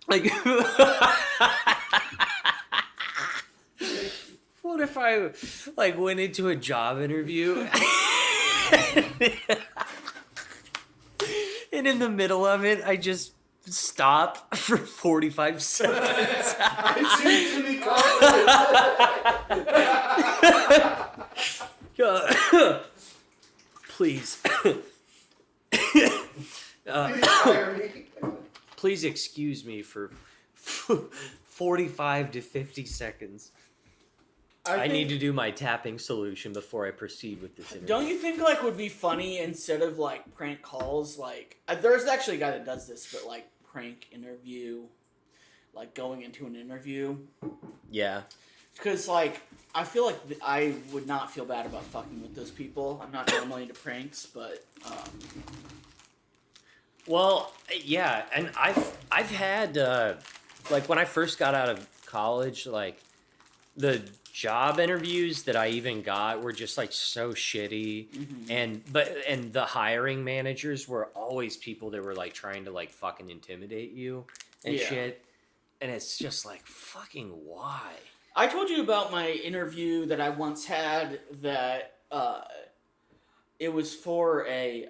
Like, what if I like went into a job interview and in the middle of it I just stop for 45 seconds? I choose to be confident. Please. Please excuse me for 45 to 50 seconds. I need to do my tapping solution before I proceed with this interview. Don't you think like would be funny instead of like prank calls? Like there's actually a guy that does this, but like prank interview, like going into an interview. Yeah. Because like I feel like I would not feel bad about fucking with those people. I'm not normally into pranks, but. Well, yeah, and I've had like when I first got out of college, like the job interviews that I even got were just like so shitty, and the hiring managers were always people that were like trying to like fucking intimidate you and shit, and it's just like fucking why? I told you about my interview that I once had that it was for a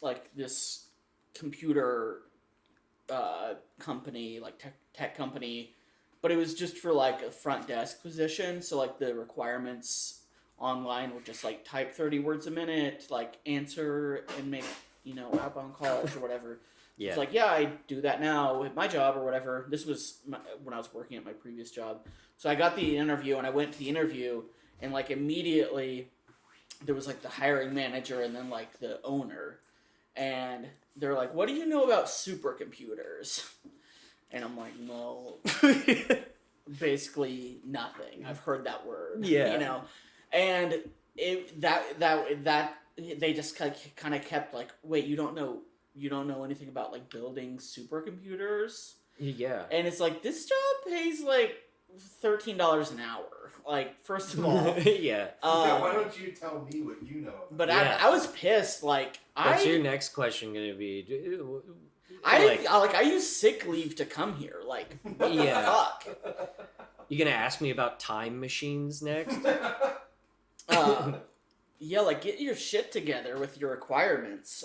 like this computer company, like tech company, but it was just for like a front desk position. So like the requirements online were just like type 30 words a minute, like answer and make, outbound calls or whatever. Yeah. It's like, yeah, I do that now with my job or whatever. This was when I was working at my previous job. So I got the interview and I went to the interview and like immediately there was like the hiring manager and then like the owner. And they're like, what do you know about supercomputers? And I'm like, well, basically nothing. I've heard that word. Yeah. And that they just kind of kept like, wait, you don't know anything about like building supercomputers? Yeah. And it's like, this job pays like $13 an hour. Like, first of all. Yeah. Why don't you tell me what you know? But I was pissed. Like, what's your next question gonna be? I use sick leave to come here. Like, what the fuck? You gonna ask me about time machines next? Yeah, like get your shit together with your requirements.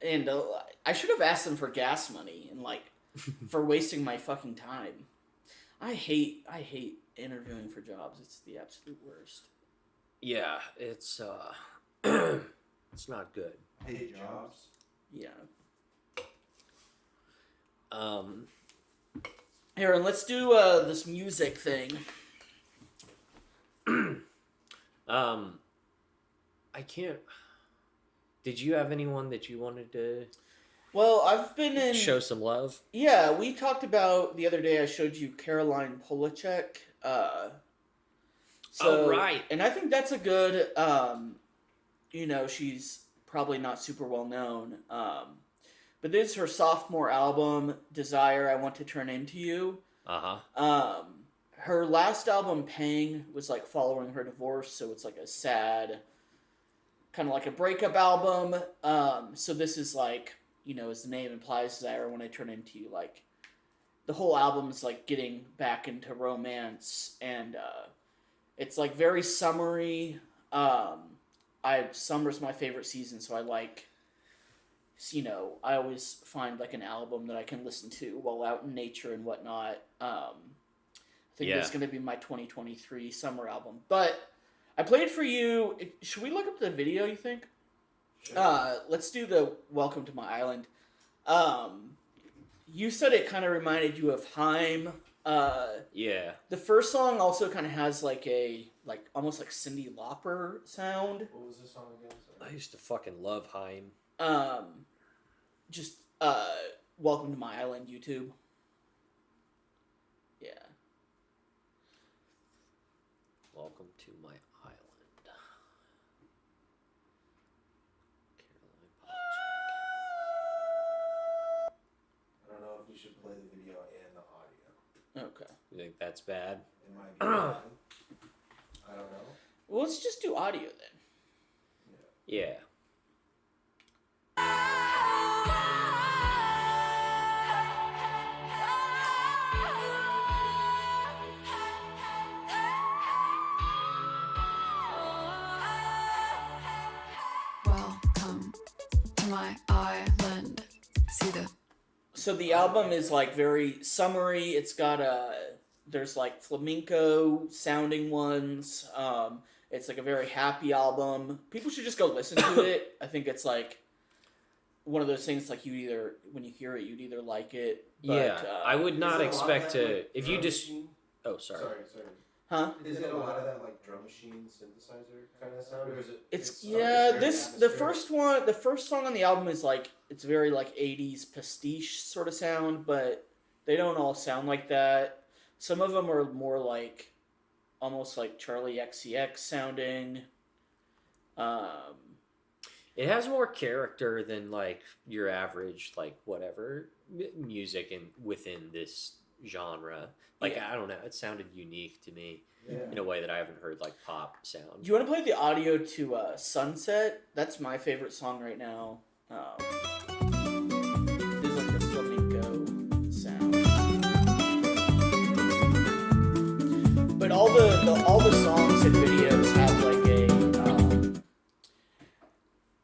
And I should have asked them for gas money and like for wasting my fucking time. I hate interviewing for jobs. It's the absolute worst. Yeah, it's it's not good. Hate jobs. Yeah. Aaron, let's do this music thing. I can't. Did you have anyone that you wanted to? Well, I've been in show some love. Yeah, we talked about the other day. I showed you Caroline Polachek. Right. And I think that's a good. She's probably not super well known. But this is her sophomore album, Desire, I Want to Turn Into You. Her last album, Pang, was like following her divorce, so it's like a sad, kind of like a breakup album. So this is like, as the name implies, Desire, I Want to Turn Into You. Like, the whole album is like getting back into romance, and it's like very summery. Summer's my favorite season, so I like. I always find like an album that I can listen to while out in nature and whatnot. I think it's going to be my 2023 summer album. But I played for you. Should we look up the video, you think? Sure. Let's do the Welcome to My Island. You said it kind of reminded you of Haim. Yeah. The first song also kind of has like a like almost like Cyndi Lauper sound. What was this song again? Sorry. I used to fucking love Haim. Just Welcome to My Island YouTube. Yeah. Welcome to my island. I don't know if we should play the video and the audio. Okay. You think that's bad? It might be bad. I don't know. Well, let's just do audio then. Yeah. Welcome to my island. See the. So the album is like very summery. It's got there's like flamenco sounding ones. It's like a very happy album. People should just go listen to it. I think it's like one of those things like when you hear it, you'd either like it. But, Yeah, I would not expect to. Like, if you just. Oh, sorry. Sorry. Huh? Is it a lot of that like drum machine synthesizer kind of sound, or is it? It's very the first song on the album is like it's very like 80s pastiche sort of sound, but they don't all sound like that. Some of them are more like almost like Charlie XCX sounding. It has more character than like your average like whatever music within this genre. Like I don't know, it sounded unique to me in a way that I haven't heard like pop sound. Do you want to play the audio to Sunset? That's my favorite song right now. There's like the flamenco sound. But all the songs and videos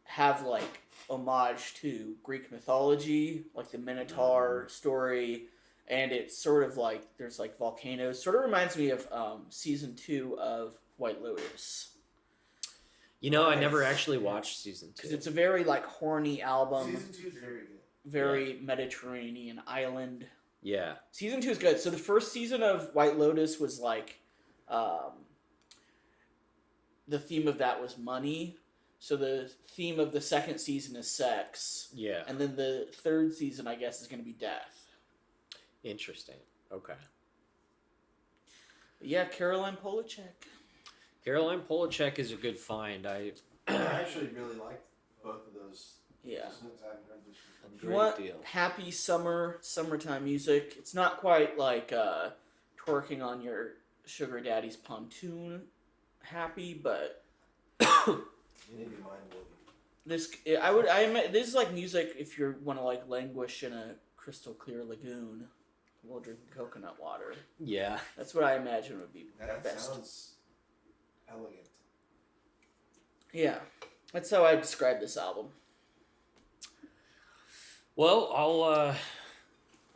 have like homage to Greek mythology, like the Minotaur story. And it's sort of like, there's like volcanoes. Sort of reminds me of season 2 of White Lotus. You know, I never actually watched season 2. Because it's a very like horny album. Season 2 is very good. Very Mediterranean island. Yeah. Season 2 is good. So the first season of White Lotus was like, the theme of that was money. So the theme of the second season is sex. Yeah. And then the third season, I guess, is going to be death. Interesting. Okay. But yeah, Caroline Polachek. Caroline Polachek is a good find. I actually really liked both of those. Yeah. A If you want happy summertime music, it's not quite like twerking on your sugar daddy's pontoon happy, but maybe mine will be. this is like music if you want to like languish in a crystal clear lagoon while drinking coconut water. Yeah. That's what I imagine would be That best. sounds elegant. Yeah. That's how I describe this album. Well,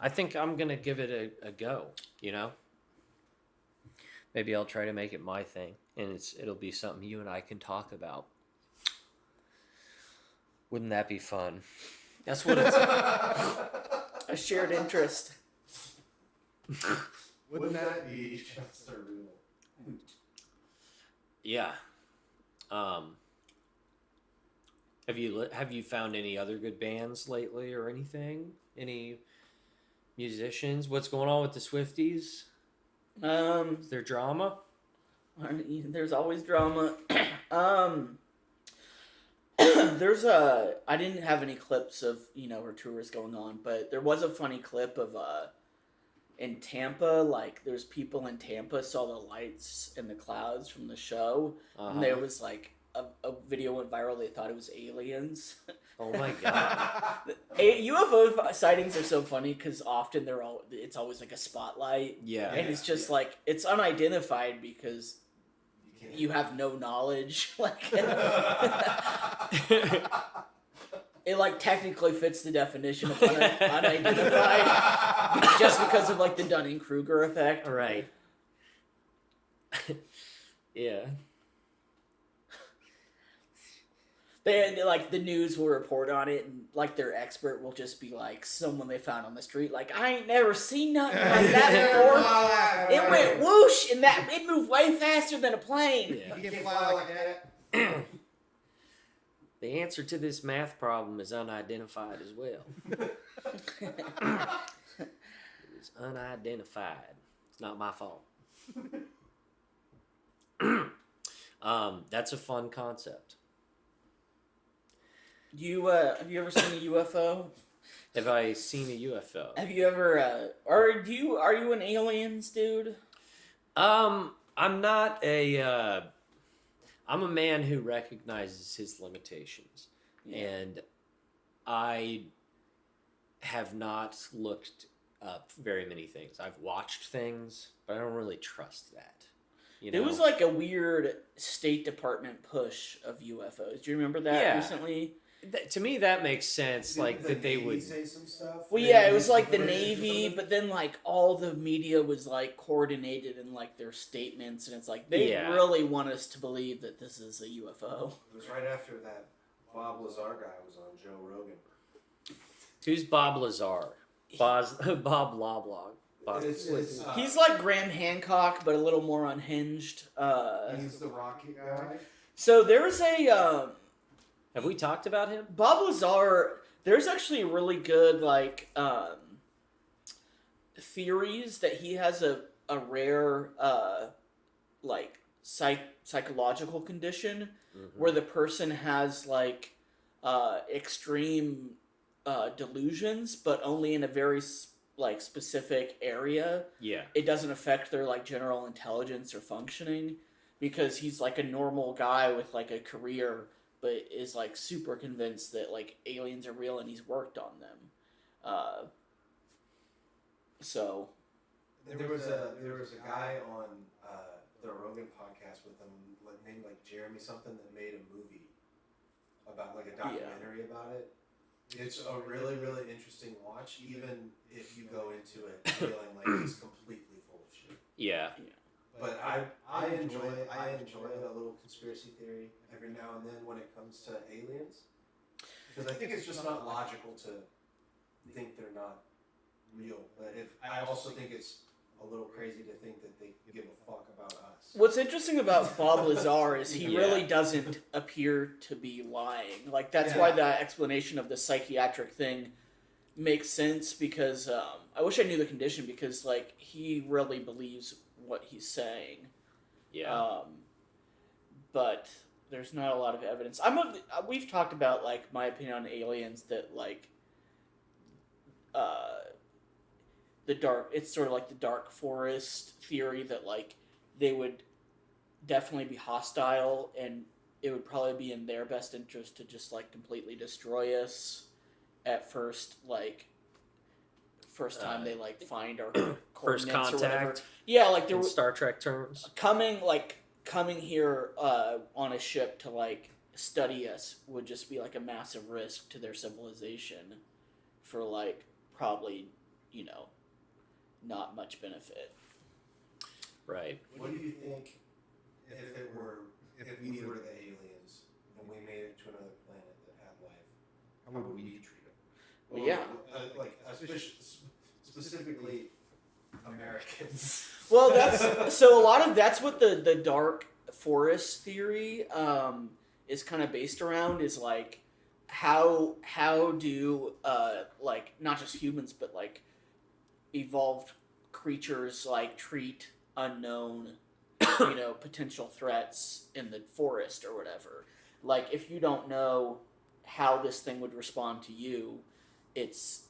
I think I'm gonna give it a go. You know, maybe I'll try to make it my thing, and it'll be something you and I can talk about. Wouldn't that be fun? That's what it's. A shared interest. Wouldn't that be just a real hoot? Yeah. Have you found any other good bands lately or anything? Any musicians? What's going on with the Swifties? Is there drama? There's always drama. I didn't have any clips of, her tours going on, but there was a funny clip of, in Tampa, like, there's people in Tampa saw the lights in the clouds from the show, and there was, like, a video went viral, they thought it was aliens. Oh my god. UFO sightings are so funny, because often it's always, like, a spotlight. Yeah. And it's just, like, it's unidentified, because you have no knowledge. Like, it like technically fits the definition of unidentified, just because of like the Dunning-Kruger effect. Right. Yeah. They like the news will report on it, and like their expert will just be like someone they found on the street. Like, I ain't never seen nothing like that before. It went whoosh, and it moved way faster than a plane. You can fly like that. The answer to this math problem is unidentified as well. It's unidentified. It's not my fault. That's a fun concept. Have you ever seen a UFO? Have I seen a UFO? Have you ever? Are you an aliens dude? I'm not a. I'm a man who recognizes his limitations, and I have not looked up very many things. I've watched things, but I don't really trust that. You know? It was like a weird State Department push of UFOs. Do you remember that recently? To me, that makes sense. Like that they would say some stuff. Well, yeah, it was like the Navy, but then like all the media was like coordinated in like their statements, and it's like they really want us to believe that this is a UFO. It was right after that Bob Lazar guy was on Joe Rogan. Who's Bob Lazar? Bob Loblog. He's like Graham Hancock, but a little more unhinged. He's the Rocky guy. So there's a. Have we talked about him? Bob Lazar. There's actually really good like theories that he has a rare like psychological condition where the person has like extreme delusions, but only in a very like specific area. Yeah. It doesn't affect their like general intelligence or functioning, because he's like a normal guy with like a career, but is like super convinced that like aliens are real and he's worked on them. So there was a guy on the Rogan podcast with him named like Jeremy something that made a movie about like a documentary about it. It's a really, really interesting watch, even if you go into it feeling like he's completely full of shit. Yeah. But I enjoy a little conspiracy theory every now and then when it comes to aliens, because I think it's just not logical to think they're not real. But I also think it's a little crazy to think that they give a fuck about us. What's interesting about Bob Lazar is he really doesn't appear to be lying. Like that's why that explanation of the psychiatric thing makes sense, because I wish I knew the condition, because like he really believes what he's saying. Yeah. But there's not a lot of evidence. We've talked about like my opinion on aliens, that like it's sort of like the dark forest theory, that like they would definitely be hostile and it would probably be in their best interest to just like completely destroy us at first, like first time they like find our first coordinates or whatever. contact. Yeah, like there in was Star Trek terms. Coming here on a ship to like study us would just be like a massive risk to their civilization for like probably, not much benefit. Right. What do you think if we were the aliens and we made it to another planet that had life? How would we treat them? Well, yeah. Specifically Americans. Well, that's what the dark forest theory is kind of based around, is like how do like not just humans but like evolved creatures like treat unknown potential threats in the forest or whatever. Like if you don't know how this thing would respond to you, it's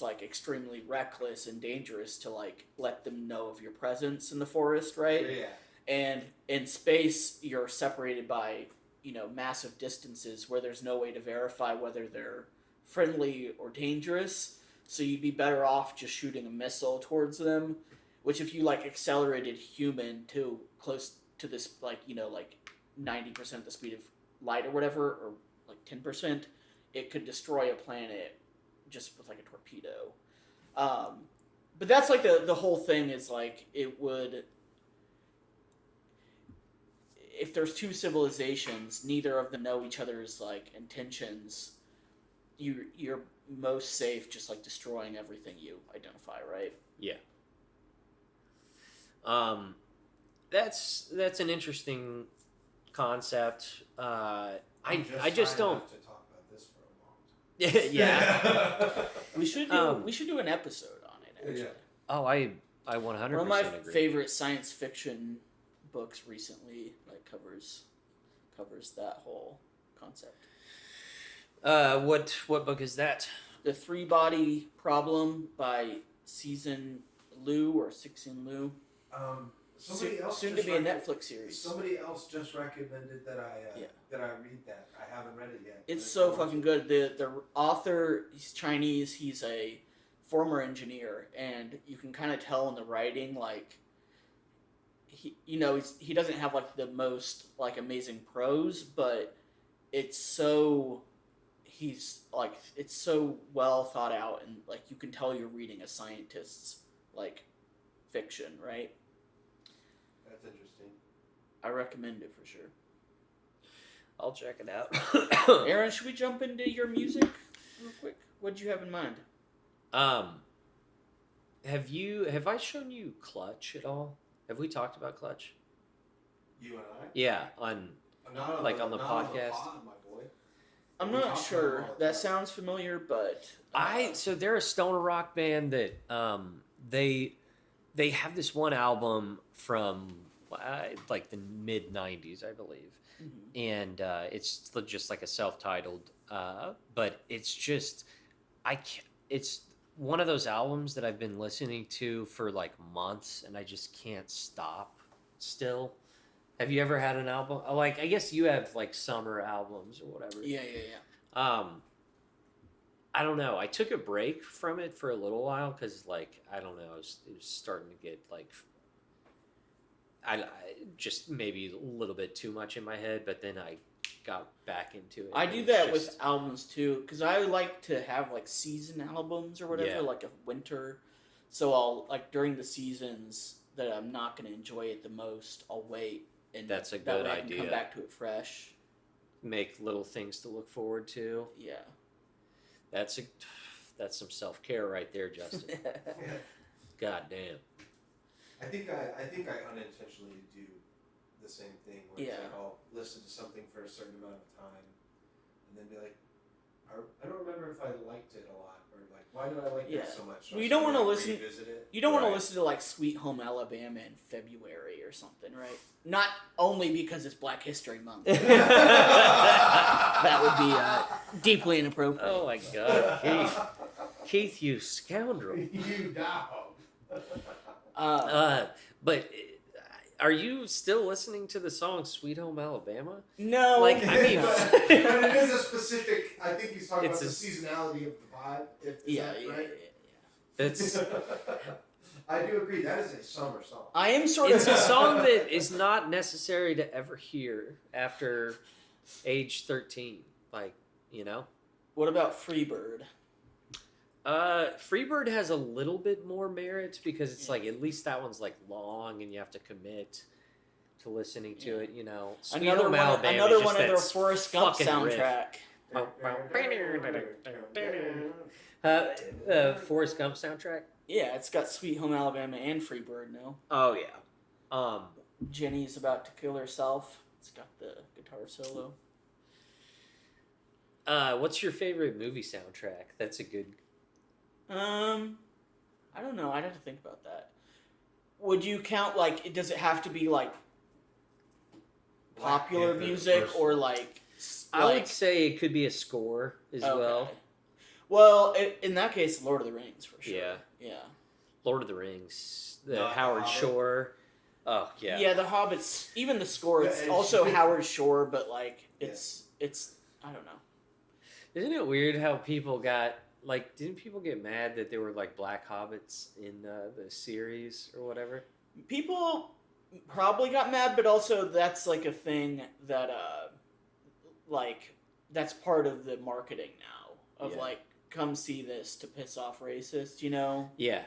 like extremely reckless and dangerous to like let them know of your presence in the forest, right? Yeah. And in space, you're separated by massive distances where there's no way to verify whether they're friendly or dangerous. So you'd be better off just shooting a missile towards them, which if you like accelerated human to close to this like 90% the speed of light or whatever, or like 10%, it could destroy a planet just with like a torpedo. But that's like the whole thing is like it if there's two civilizations, neither of them know each other's like intentions. You're most safe just like destroying everything you identify, right? Yeah. That's an interesting concept. I just don't. To talk about this for a long time. Yeah. We should do an episode on it. Actually. Yeah. Oh, I 100% One of my agree. favorite science fiction books recently like covers that whole concept. What book is that? The Three Body Problem by Cixin Liu. Somebody else soon to just be a Netflix series. Somebody else just recommended that I read that. I haven't read it yet. It's so fucking good. The author, he's Chinese. He's a former engineer, and you can kind of tell in the writing, like he doesn't have like the most like amazing prose, but it's so well thought out, and like you can tell you're reading a scientist's like fiction, right? That's interesting. I recommend it for sure. I'll check it out. Aaron, should we jump into your music real quick? What did you have in mind? Have I shown you Clutch at all? Have we talked about Clutch? You and I? Yeah, on the podcast. On the pod, my boy. I'm not sure. That sounds familiar, but so they're a stoner rock band that they have this one album from like the mid '90s, I believe, and it's just like a self-titled, but it's just it's one of those albums that I've been listening to for like months, and I just can't stop. Still, have you ever had an album like? I guess you have like summer albums or whatever. Yeah. I don't know. I took a break from it for a little while because, like, I don't know, it was starting to get like, I just maybe a little bit too much in my head. But then I got back into it. I do that with albums too, because I like to have like season albums or whatever, like a winter. So I'll like during the seasons that I'm not going to enjoy it the most, I'll wait, and that's a that good way I idea. can come back to it fresh. Make little things to look forward to. Yeah. That's some self-care right there, Justin. God damn. I think I unintentionally do the same thing where it's like I'll listen to something for a certain amount of time and then be like, I don't remember if I liked it a lot, or like, why did I like that so much? So you don't want to listen. Revisit it. You don't want to listen to like Sweet Home Alabama in February or something, right? Not only because it's Black History Month. That would be deeply inappropriate. Oh my God, Keith, you scoundrel! You dog. But are you still listening to the song "Sweet Home Alabama"? No, like I mean, but it is a specific. I think he's talking about the seasonality of the vibe. Right? That's. I do agree. That is a summer song. I am It's a song that is not necessary to ever hear after age 13. Like, you know. What about Freebird? Freebird has a little bit more merit because it's like at least that one's like long and you have to commit to listening to it. You know, Sweet Home Alabama another is just one of that their Forrest Gump fucking soundtrack. Forrest Gump soundtrack. Yeah, it's got Sweet Home Alabama and Freebird now. Oh yeah. Jenny's about to kill herself. It's got the guitar solo. What's your favorite movie soundtrack? That's a good. I don't know. I'd have to think about that. Would you count like? Does it have to be like popular music or like? I would say it could be a score as well. Well, in that case, Lord of the Rings for sure. Yeah. Lord of the Rings, Howard Shore. Oh yeah. Yeah, the Hobbits. Even the score. It's also Howard Shore, but like it's. I don't know. Isn't it weird how people got like? Didn't people get mad that there were like black hobbits in the series or whatever? People probably got mad, but also that's like a thing that like that's part of the marketing now of like come see this to piss off racists, you know? Yeah.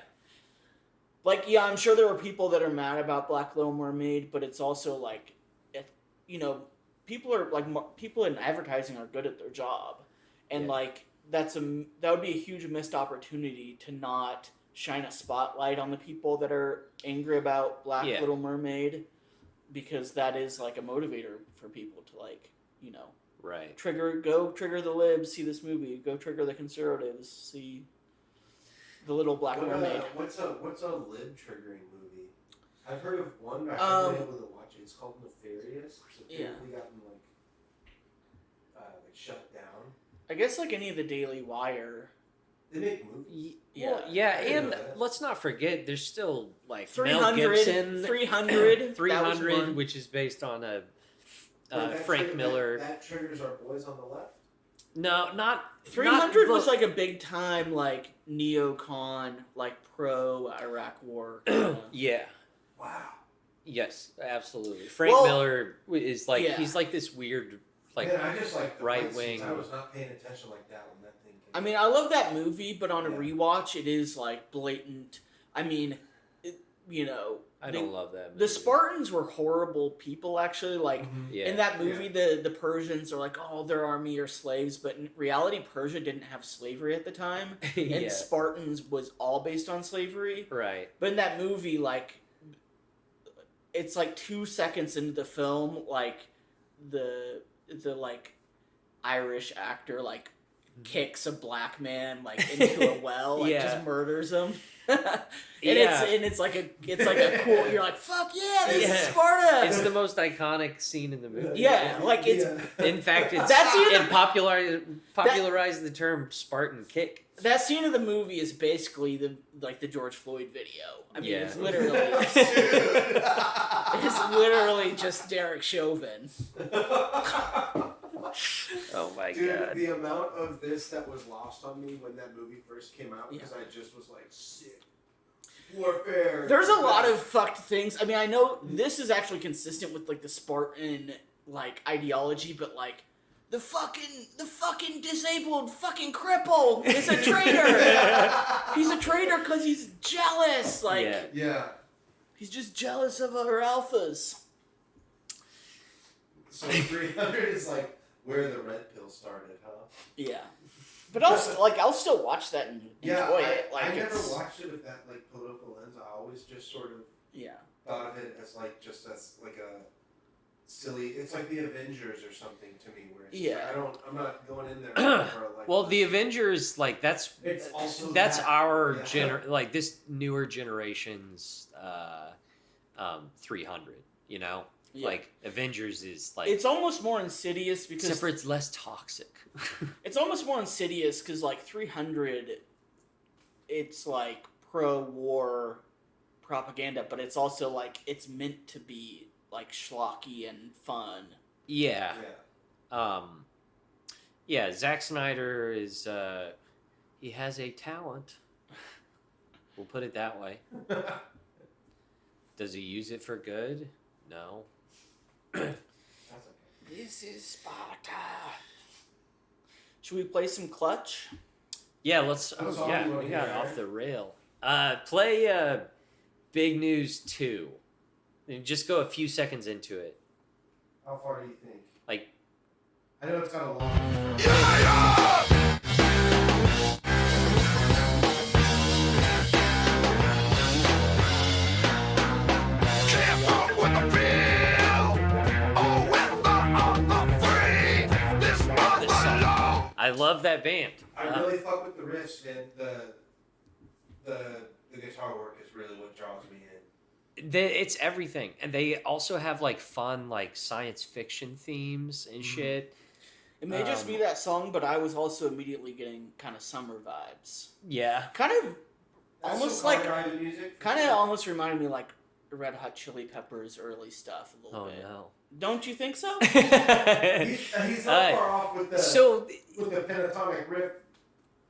Like I'm sure there are people that are mad about Black Little Mermaid, but it's also like people are like people in advertising are good at their job, and like that would be a huge missed opportunity to not shine a spotlight on the people that are angry about Black Little Mermaid, because that is like a motivator for people to like trigger the libs, see this movie, go trigger the conservatives, see the Little Black Mermaid. What's a lib triggering movie? I've heard of one, but I haven't been able to watch it. It's called Nefarious. It's apparently gotten like shut down. I guess like any of the Daily Wire. They make movies. And let's not forget, there's still like 300, Mel Gibson, 300, which is based on a Frank Miller. That triggers our boys on the left. No, not 300 was like a big time like neocon, like pro Iraq war. Yeah. Wow. Yes, absolutely. Frank Miller is like he's like this weird like Man, I just like the right fight wing. scenes. I was not paying attention like that when that thing came I mean, I love that movie, but on a rewatch, it is like blatant. I mean, I don't love that movie. The Spartans were horrible people, actually. Like Yeah. in that movie, the Persians are like, oh, their army are slaves, but in reality, Persia didn't have slavery at the time, and Yeah. Spartans was all based on slavery. Right. But in that movie, like, it's like 2 seconds into the film, like the like Irish actor like kicks a black man like into a well, like just murders him. It's like a cool. You're like, fuck yeah, this is Sparta. It's the most iconic scene in the movie. Yeah, like it's. In fact, it's That it popularized the term Spartan kick. That scene of the movie is basically the George Floyd video. I mean, it's literally it's literally just Derek Chauvin. Oh my God. The amount of this that was lost on me when that movie first came out, because I just was like, sick. Warfare. There's a lot of fucked things. I mean, I know this is actually consistent with like the Spartan like ideology, but like the fucking disabled fucking cripple is a traitor. He's a traitor because he's jealous. Like he's just jealous of other alphas. So 300 is like where the red pill started, huh? Yeah. But I'll still watch that and enjoy it. Like I never watched it with that like political lens. I always just sort of thought of it as like just as like a silly. It's like the Avengers or something to me. Where it's like, I'm not going in there. For like, well, the Avengers like that's our Yeah. like this newer generation's 300. You know. Yeah. Like Avengers is like it's almost more insidious because except for it's less toxic. It's almost more insidious because like 300, it's like pro-war propaganda, but it's also like it's meant to be like schlocky and fun. Yeah. Zack Snyder is he has a talent. We'll put it that way. Does he use it for good? No. This is Sparta. Should we play some Clutch? Yeah, let's. Oh, yeah, we got off the rail. Play Big News 2. And just go a few seconds into it. How far do you think? Like, I know it's got a long. I love that band. I really fuck with the riffs, and the guitar work is really what draws me in. It's everything, and they also have like fun like science fiction themes and shit. It may just be that song, but I was also immediately getting kind of summer vibes. Yeah, kind of almost like almost reminded me like Red Hot Chili Peppers early stuff a little bit. Oh no. Don't you think so? He's not far off with the pentatonic riff.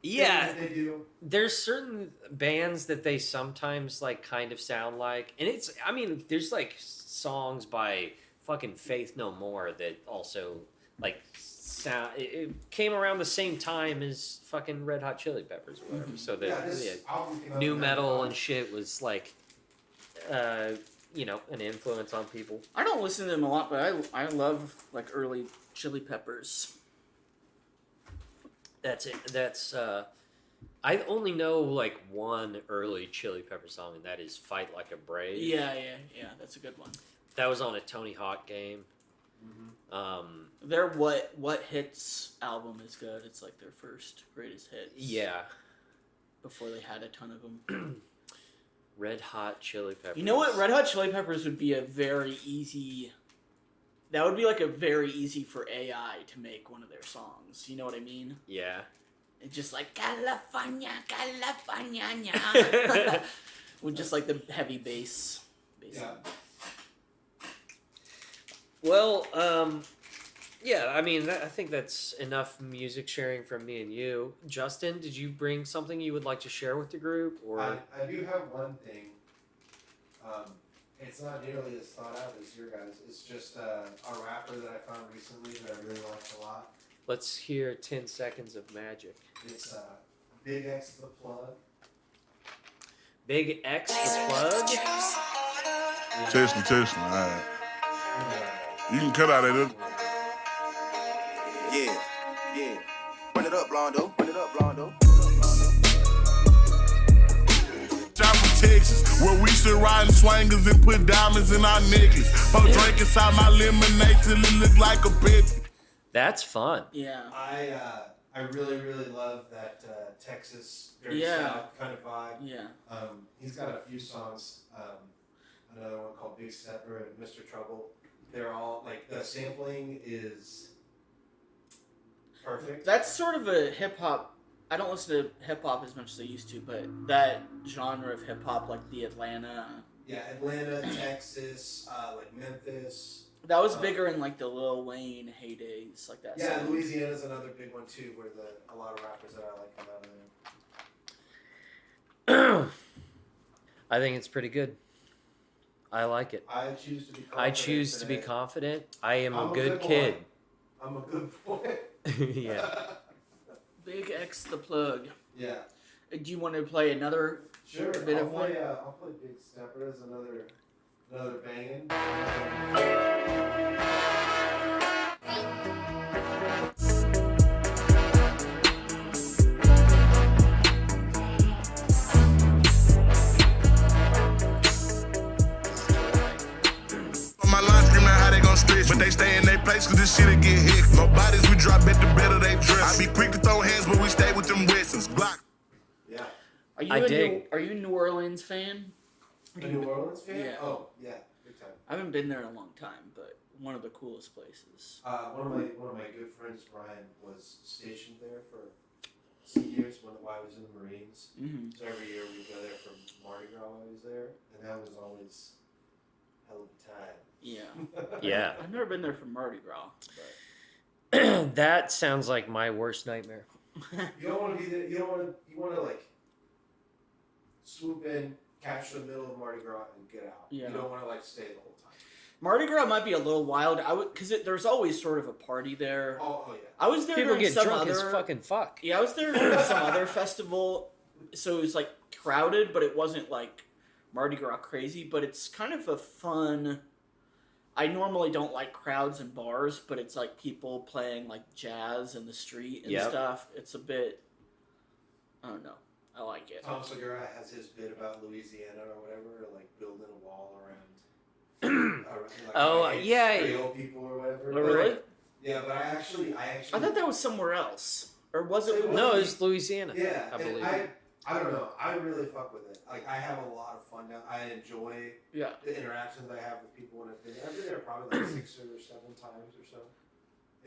Yeah, that they do. There's certain bands that they sometimes like kind of sound like, and it's. I mean, there's like songs by fucking Faith No More that also like sound. It came around the same time as fucking Red Hot Chili Peppers or whatever. So that new metal and shit was like. an influence on people. I don't listen to them a lot, but I love like early Chili Peppers. That's it. That's I only know like one early Chili Pepper song, and that is "Fight Like a Brave." Yeah. That's a good one. That was on a Tony Hawk game. Their What Hits album is good. It's like their first greatest hits. Yeah. Before they had a ton of them. Red Hot Chili Peppers. You know what? Red Hot Chili Peppers would be a very easy. That would be like a very easy for AI to make one of their songs. You know what I mean? Yeah. It's just like California, California, with just like the heavy bass. Yeah. Well, yeah. I mean, I think that's enough music sharing from me and you. Justin, did you bring something you would like to share with the group? Or I do have one thing. It's not nearly as thought out as your guys. It's just a rapper that I found recently that I really liked a lot. Let's hear 10 seconds of magic. It's Big X the Plug. Big X the Plug? Testing. All right. You can cut out of it. Yeah. Run it up, Blondo. Shop from Texas, where we should ride swangers and put diamonds in our necklace. Pour drink inside my lemonade till it look like a Pepsi. That's fun. Yeah. I really love that Texas dirty South kind of vibe. Yeah. He's got a few songs. Another one called Big Stepper and Mr. Trouble. They're all like the sampling is perfect. That's sort of a hip hop. I don't listen to hip hop as much as I used to, but that genre of hip hop, like the Atlanta. Yeah, Atlanta, Texas, like Memphis. That was bigger in like the Lil Wayne heydays, like that. Yeah, sound. Louisiana's another big one too, where a lot of rappers that I like come out of there. I think it's pretty good. I like it. I choose to be confident. I choose to be today. confident. I am I'm a good kid. I'm a good boy. Yeah. Big X the Plug. Yeah. Do you want to play another bit of one? I'll play Big Stepper as another banging. My line screaming how they gon' stretch, but they stay in their place cause this shit'll get hit. No bodies we drop at the better they dress. I be quick to throw hands, but we stay with them Westons. Glock. Yeah. Are you a New Orleans fan? A New Orleans fan? Yeah. Oh, yeah, big time. I haven't been there in a long time, but one of the coolest places. One of my good friends, Brian, was stationed there for some years while I was in the Marines. Mhm. So every year we'd go there for Mardi Gras while I was there, and that was always hell of a time. Yeah. Yeah. I've never been there for Mardi Gras, but That sounds like my worst nightmare. You don't want to be there. You want to like swoop in, catch the middle of Mardi Gras, and get out. Yeah. You don't want to like stay the whole time. Mardi Gras might be a little wild. Because there's always sort of a party there. Oh yeah. I was there People during get some drunk other as fucking fuck. Yeah, I was there during some other festival, so it was like crowded, but it wasn't like Mardi Gras crazy. But it's kind of a fun. I normally don't like crowds and bars, but it's like people playing like jazz in the street and stuff. It's a bit. I don't know. I like it. Tom Segura has his bit about Louisiana or whatever, like building a wall around. Creole people or whatever. Oh, really? Yeah, but I actually. I thought that was somewhere else, or was it? No, it's Louisiana. Yeah, I believe. I don't know. I really fuck with it. Like I have a lot of fun now. I enjoy the interactions I have with people when I've been there. I've been there probably like 6 or 7 times or so,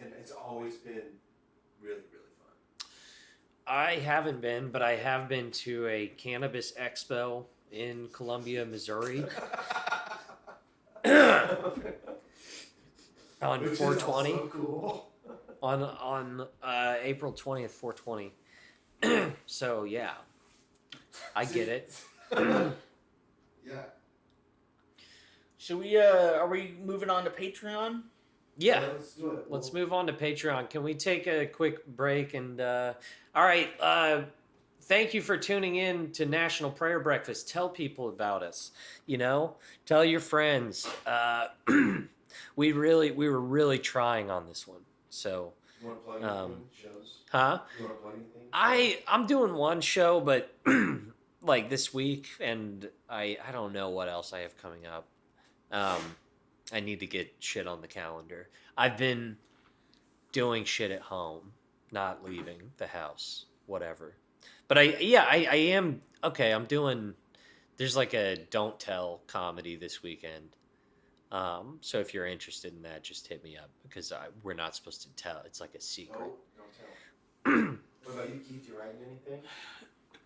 and it's always been really fun. I haven't been, but I have been to a cannabis expo in Columbia, Missouri. On Which is 420. also cool. On April 20th, 420. So yeah, I get it. Yeah. Should we? Are we moving on to Patreon? Yeah. Let's do it. Let's move on to Patreon. Can we take a quick break and all right, thank you for tuning in to National Prayer Breakfast. Tell people about us. Tell your friends. We were really trying on this one. So, You want to plug anything? Shows? huh? You want to plug anything? I'm doing one show, but like this week, and I don't know what else I have coming up. I need to get shit on the calendar. I've been doing shit at home, not leaving the house, whatever. But I am okay. I'm doing. There's like a don't tell comedy this weekend. So if you're interested in that, just hit me up because we're not supposed to tell. It's like a secret. Oh, don't tell. What about you, Keith? You writing anything?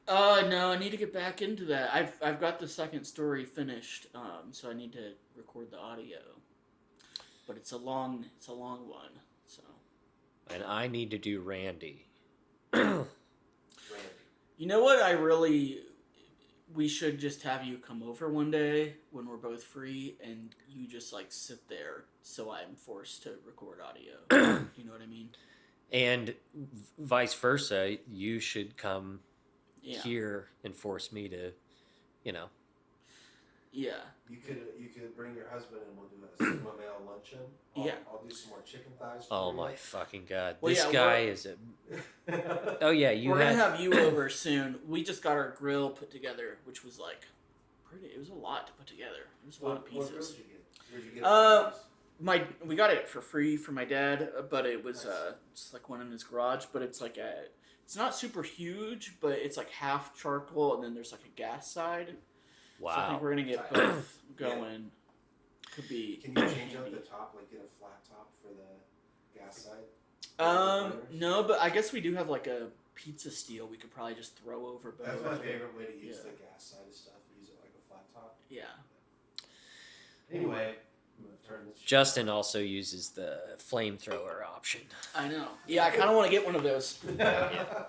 No, I need to get back into that. I've got the second story finished, so I need to record the audio. But it's a long one, so. And I need to do Randy. You know what? We should just have you come over one day when we're both free, and you just like sit there, so I'm forced to record audio. You know what I mean? And vice versa, you should come here and force me to, Yeah. You could bring your husband and we'll do a Sigma male luncheon. I'll do some more chicken thighs. Oh my fucking god! Well, this guy is a. Oh yeah, we're gonna have you over soon. We just got our grill put together, which was like pretty. It was a lot to put together. It was a lot of pieces. What grill did you get? Where'd you get it? We got it for free for my dad, but it was just like one in his garage. But it's like it's not super huge, but it's like half charcoal, and then there's like a gas side. Wow. So I think we're gonna get both going. Could be. Can you change out the top, like get a flat top for the gas side? No, but I guess we do have like a pizza steel. We could probably just throw over both. That's my favorite way to use the gas side of stuff. Use it like a flat top. Yeah. Anyway, I'm gonna turn this. Justin also uses the flamethrower option. I know. Yeah, I kind of want to get one of those. Yeah.